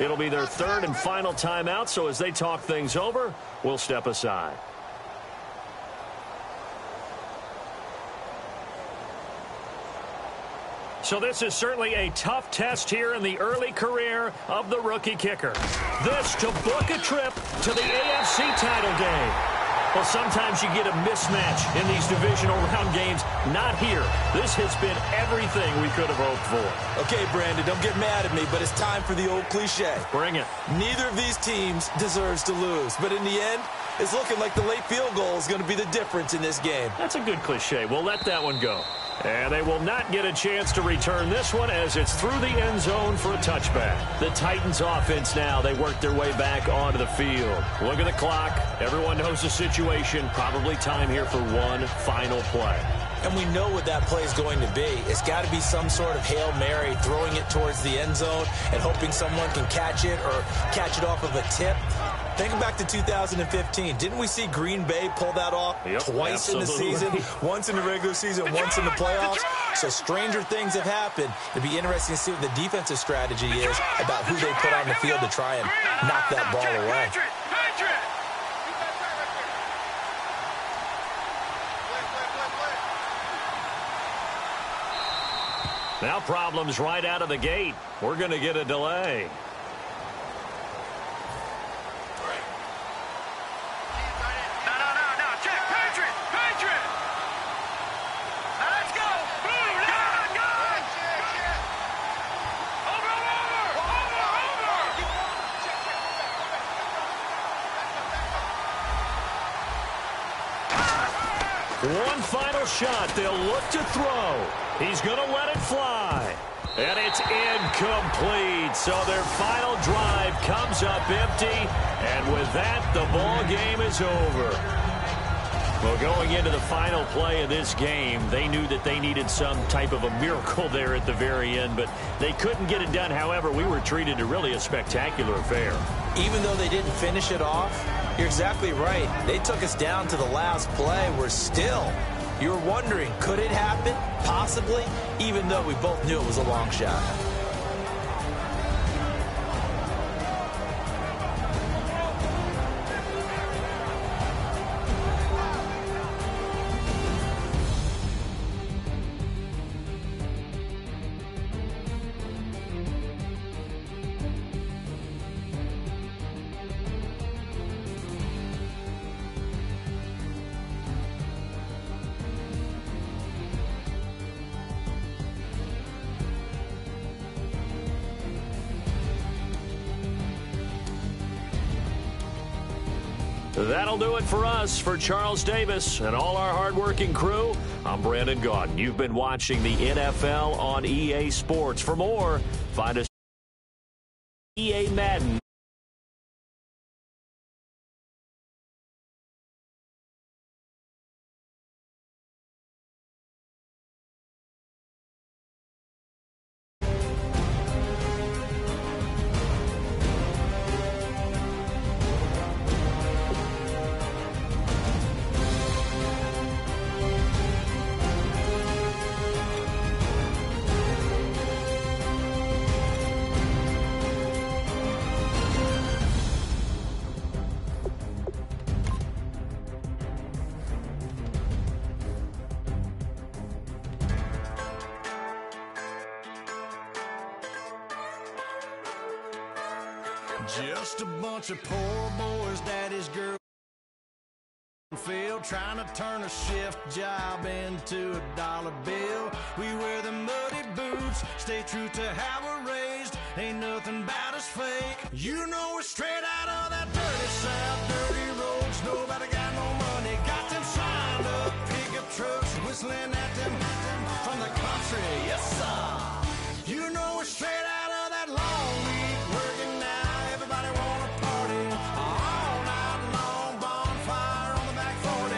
It'll be their third and final timeout, so as they talk things over, we'll step aside. So this is certainly a tough test here in the early career of the rookie kicker. This to book a trip to the AFC title game. Well, sometimes you get a mismatch in these divisional round games. Not here. This has been everything we could have hoped for. Okay, Brandon, don't get mad at me, but it's time for the old cliche. Bring it. Neither of these teams deserves to lose, but in the end, it's looking like the late field goal is going to be the difference in this game. That's a good cliche. We'll let that one go. And they will not get a chance to return this one as it's through the end zone for a touchback. The Titans offense now, they work their way back onto the field. Look at the clock. Everyone knows the situation. Probably time here for one final play. And we know what that play is going to be. It's got to be some sort of Hail Mary, throwing it towards the end zone and hoping someone can catch it or catch it off of a tip. Think back to 2015. Didn't we see Green Bay pull that off twice in the season? Once in the regular season, once in the playoffs. So stranger things have happened. It'd be interesting to see what the defensive strategy is about who they put on the field to try and knock that ball away. Now problems right out of the gate. We're going to get a delay. One final shot. They'll look to throw. He's going to let it fly. And it's incomplete. So their final drive comes up empty. And with that, the ball game is over. Well, going into the final play of this game, they knew that they needed some type of a miracle there at the very end, but they couldn't get it done. However, we were treated to really a spectacular affair. Even though they didn't finish it off, you're exactly right. They took us down to the last play. We're still, you were wondering, could it happen? Possibly, even though we both knew it was a long shot. That'll do it for us. For Charles Davis and all our hardworking crew, I'm Brandon Gaudin. You've been watching the NFL on EA Sports. For more, find us EA Madden. Just a bunch of poor boys, daddy's girl field, trying to turn a shift job into a dollar bill. We wear the muddy boots, stay true to how we're raised. Ain't nothing about us fake. You know we're straight out of that dirty south, dirty roads. Nobody got no money, got them signed up pickup trucks, whistling at them from the country. Yes, sir. You know we're straight out of that long week working now. Everybody wanna party all night long, bonfire on the back 40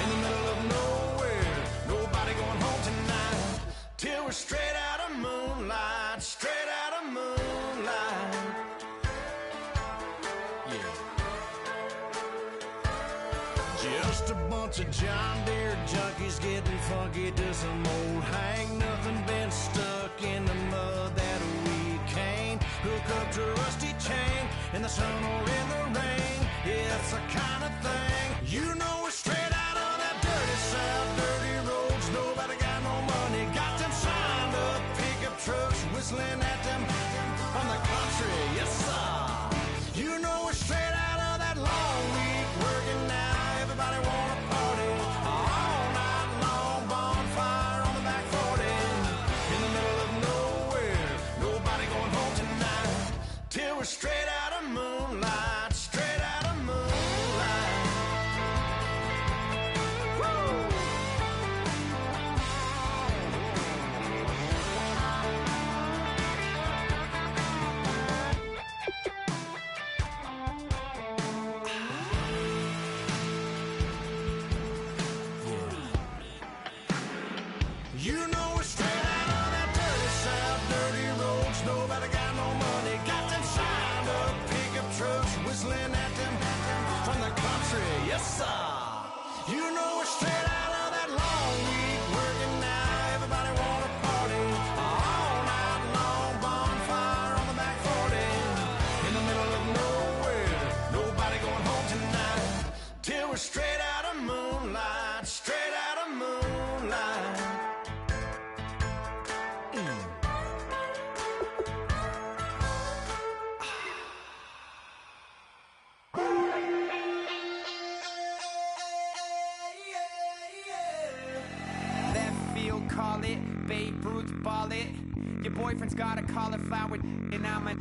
in the middle of nowhere. Nobody going home tonight till we're straight out of moonlight, straight out of moonlight. Yeah. Just a bunch of John Deere junkies getting funky to some old hang. Nothing been stuck in the mud that we can't hook up to a rusty chain in the sun or in the rain. It's the kind of thing, you know we're straight out of that dirty south, dirty roads. Nobody got no money, got them signed up pickup trucks, whistling at them from the country. Yes, sir. You know we're straight out of that long week working now. Everybody wanna party all night long, bonfire on the back 40 in the middle of nowhere. Nobody going home tonight till we're straight out of moonlight, straight out of moonlight. Woo! call it. Babe Ruth, ball it. Your boyfriend's got a cauliflower, and I'm a...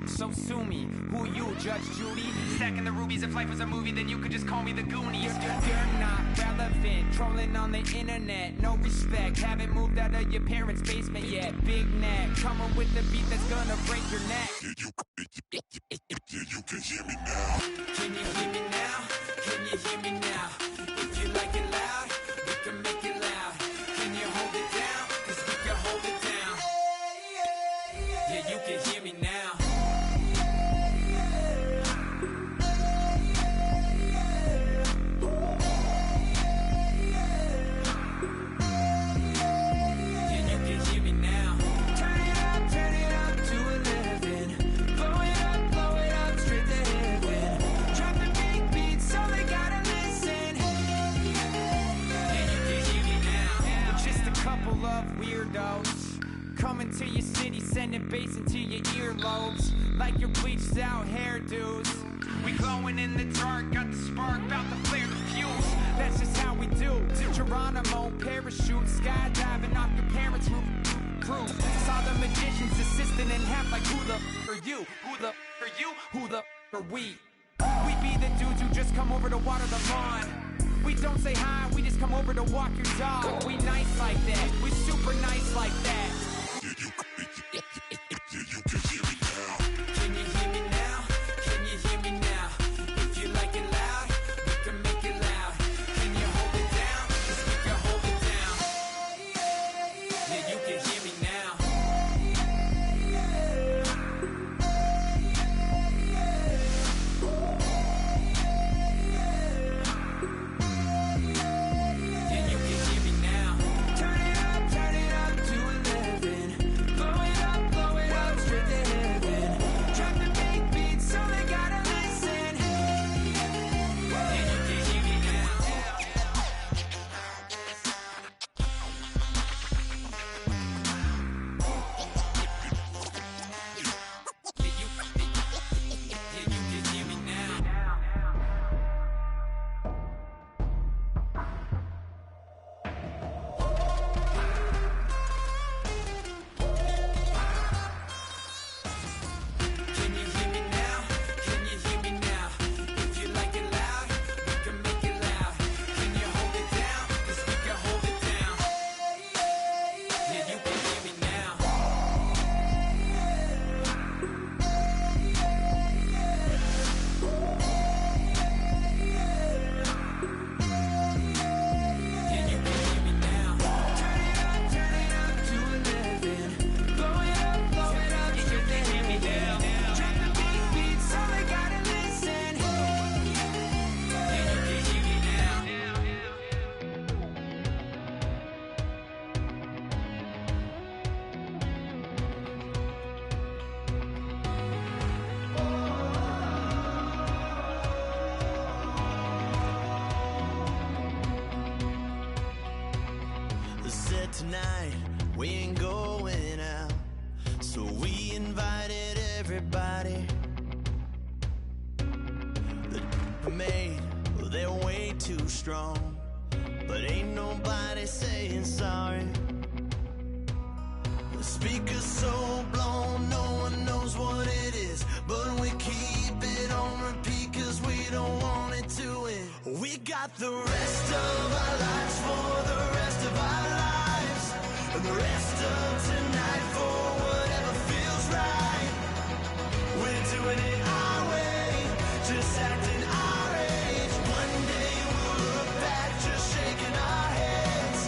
So sue me. Who you, Judge Judy? Stacking the rubies. If life was a movie, then you could just call me the Goonies. You're not relevant. Trolling on the internet. No respect. Haven't moved out of your parents' basement yet. Big neck. Coming with the beat that's gonna break your neck. You can hear me now. Can you hear me now? Can you hear me now? If you like it loud, we can make it loud. Can you hold it down? 'Cause we can hold it down. Yeah, you can hear me now. Yeah, you can hear me now. Turn it up to 11. Blow it up straight to heaven. Drop the big beats so they gotta listen. Yeah, you can hear me now. We're just a couple of weirdos coming to your city, sending bass into your earlobes like your bleached out hairdos. We glowing in the dark, got the spark, about to flare the fuse. That's just how we do. To Geronimo, parachute, skydiving off your parents' roof. Crew saw the magician's assistant in half like who the are you? Who the are you? Who the are we? We be the dudes who just come over to water the lawn. We don't say hi, we just come over to walk your dog. We nice like that, we super nice like that. You can hear me now. Can you hear me now? Can you hear me now? If you like it loud, we can make it loud. Can you hold it down? 'Cause we can hold it down. Yeah, you can hear me now. Yeah, you can hear me now. Turn it up to 11. Blow it up straight to heaven. Drop the big beats so they gotta listen. Yeah, you can hear me now. Yeah, you can hear me now. Can you hear me now? Can you hear me now? If you like it loud, we can make it loud. Can you hold it down? 'Cause we can hold it down. Yeah, you can hear me now. Yeah, you can hear me now. Turn it up to 11. Blow it up straight to heaven. Drop the big beats so they gotta listen. Yeah, you can hear me now. Said tonight we ain't going out, so we invited everybody. The made, well, they're way too strong, but ain't nobody saying sorry. The speaker's so blown, no one knows what it is, but we keep it on repeat 'cause we don't want it to end. We got the rest of our lives for the rest of our lives, and the rest of tonight for whatever feels right. We're doing it our way, just acting our age. One day we'll look back just shaking our heads,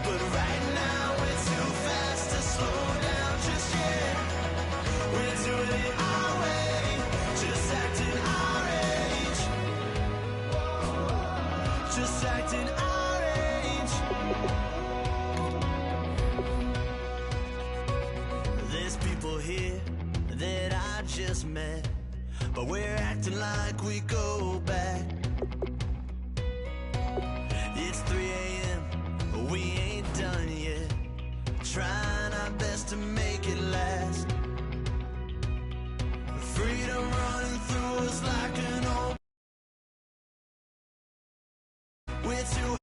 but right now we're too fast to slow down just yet. We're doing it our way, just acting our age. Just acting our age. There's people here that I just met, but we're acting like we go back. It's 3 a.m., but we ain't done yet, trying our best to make it last. Freedom running through us like an old. We're too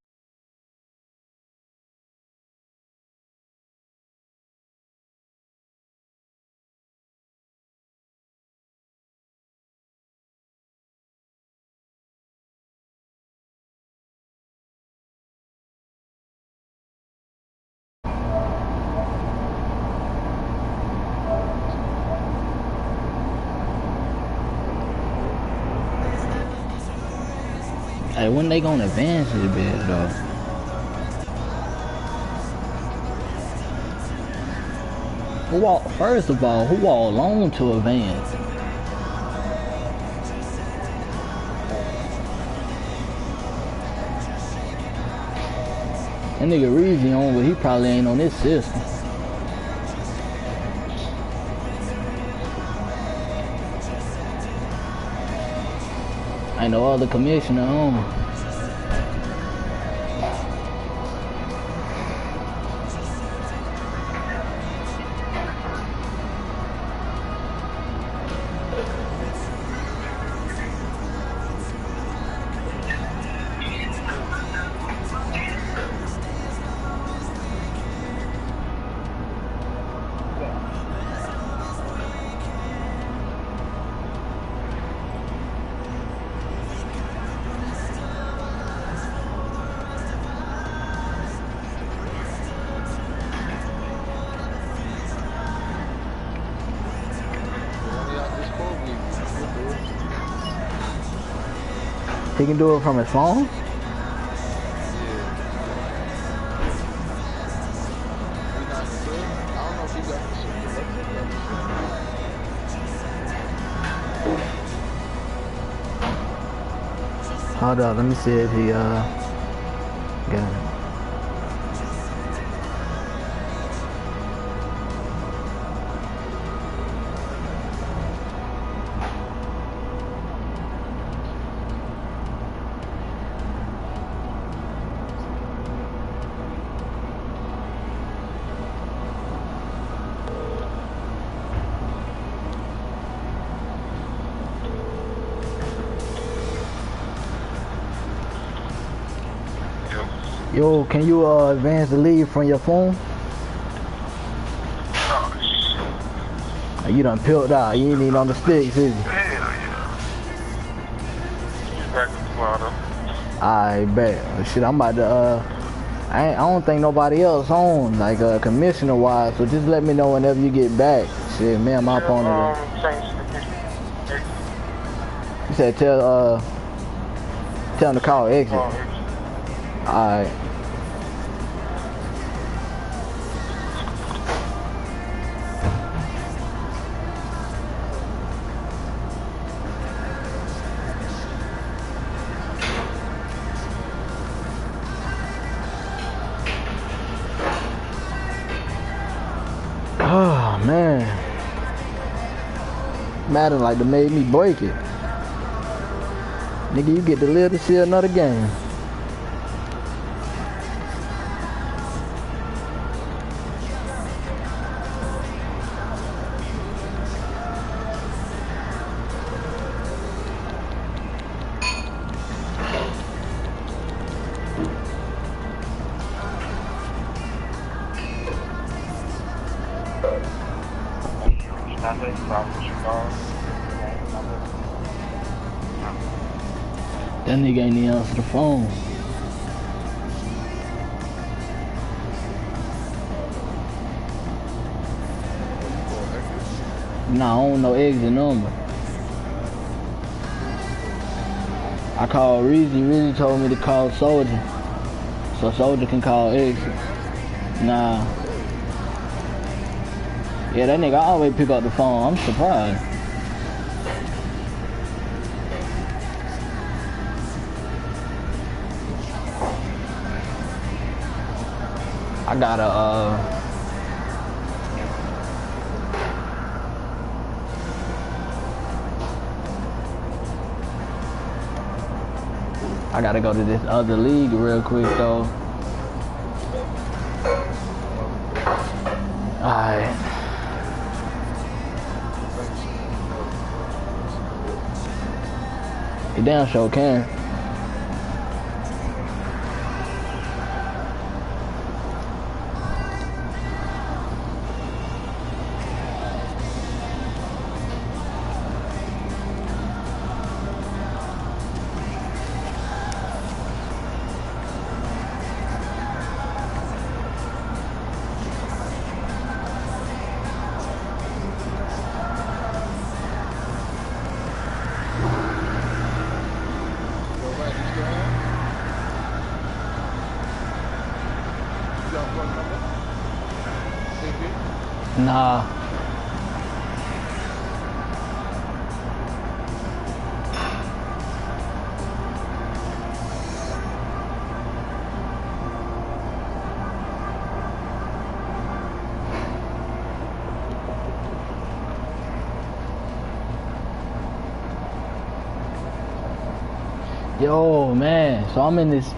Hey, when they gonna advance this bitch though? First of all, who all alone to advance? That nigga Ricc on, but he probably ain't on this system. Ain't no other commissioner on. He can do it from his phone? Hold up, let me see if he got it. Yo, can you advance the lead from your phone? Oh, you done peeled out. You ain't even on the sticks, is you? Hell yeah. I bet. Shit, I'm about to, I don't think nobody else on, like, commissioner-wise, so just let me know whenever you get back. Shit, me and my opponent. You said tell him to call exit. Alright. Oh man, Madden like to made me break it. Nigga, you get to live to see another game. That nigga ain't even answer the phone. Nah, I don't know exit number. I called Ricc. Ricc told me to call Soldier, so Soldier can call exit. Nah. Yeah, that nigga always pick up the phone. I'm surprised. I gotta go to this other league real quick though. Alright. You damn sure can. Nah. Yo, man. So I'm in this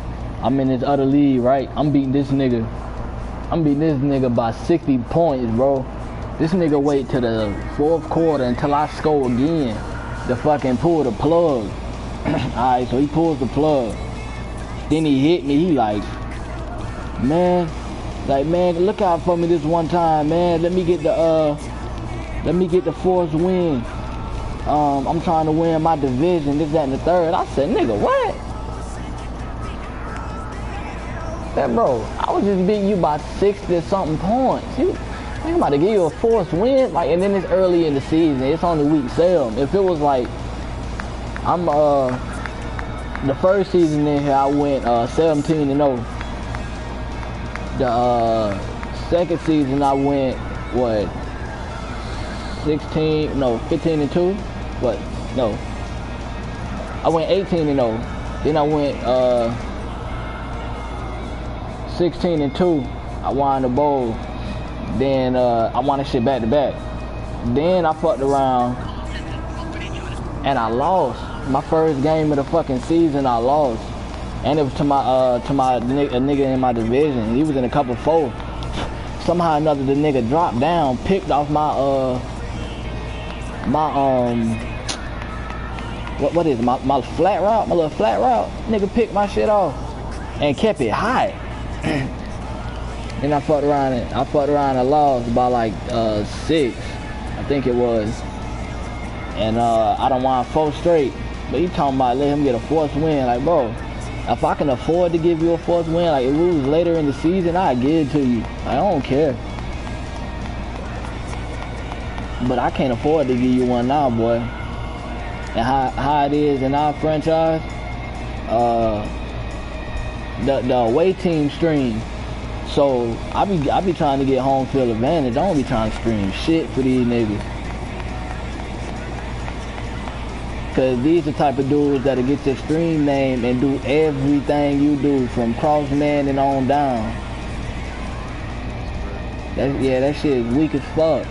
other league, right? I'm beating this nigga by 60 points, bro. This nigga wait to the 4th quarter until I score again to fucking pull the plug. Alright, so he pulls the plug. Then he hit me. He like, man, look out for me this one time, man. Let me get the 4th win. I'm trying to win my division, this, that, and the third. I said, nigga, what? That bro, I was just beating you by 60 something points. I'm about to give you a 4th win, like, and then it's early in the season. It's only week 7. If it was like, the first season in here, I went 17-0. The second season, I went what? 15-2. What? No. I went 18-0. Then I went 16-2. I won the bowl. Then I won that shit back to back. Then I fucked around and I lost. My first game of the fucking season, I lost. And it was to a nigga in my division. He was in a couple 4. Somehow or another, the nigga dropped down, picked off my what is it? My flat route, my little flat route. Nigga picked my shit off and kept it high. Then I fucked around and lost by like 6, I think it was. And I done won 4 straight. But he talking about let him get a 4th win. Like, bro, if I can afford to give you a 4th win, like if it was later in the season, I'd give it to you. I don't care. But I can't afford to give you one now, boy. And how it is in our franchise, the away team stream. So I be trying to get home field advantage. I don't be trying to stream shit for these niggas. Cause these the type of dudes that'll get your stream name and do everything you do from crossman and on down. That shit is weak as fuck.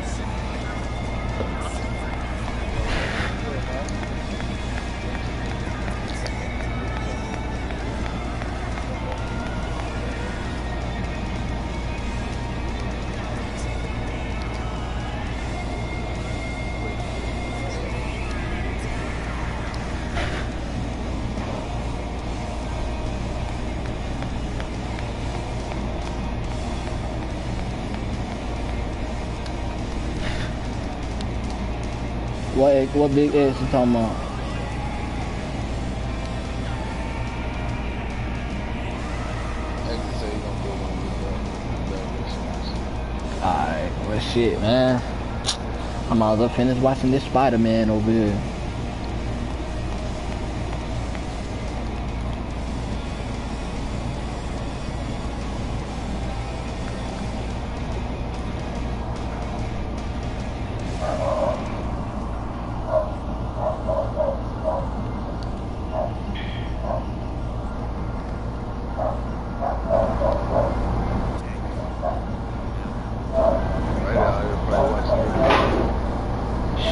What big ass you talking about? Alright, well shit, man. I might as well finish watching this Spider-Man over here.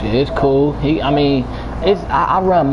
It's cool. I run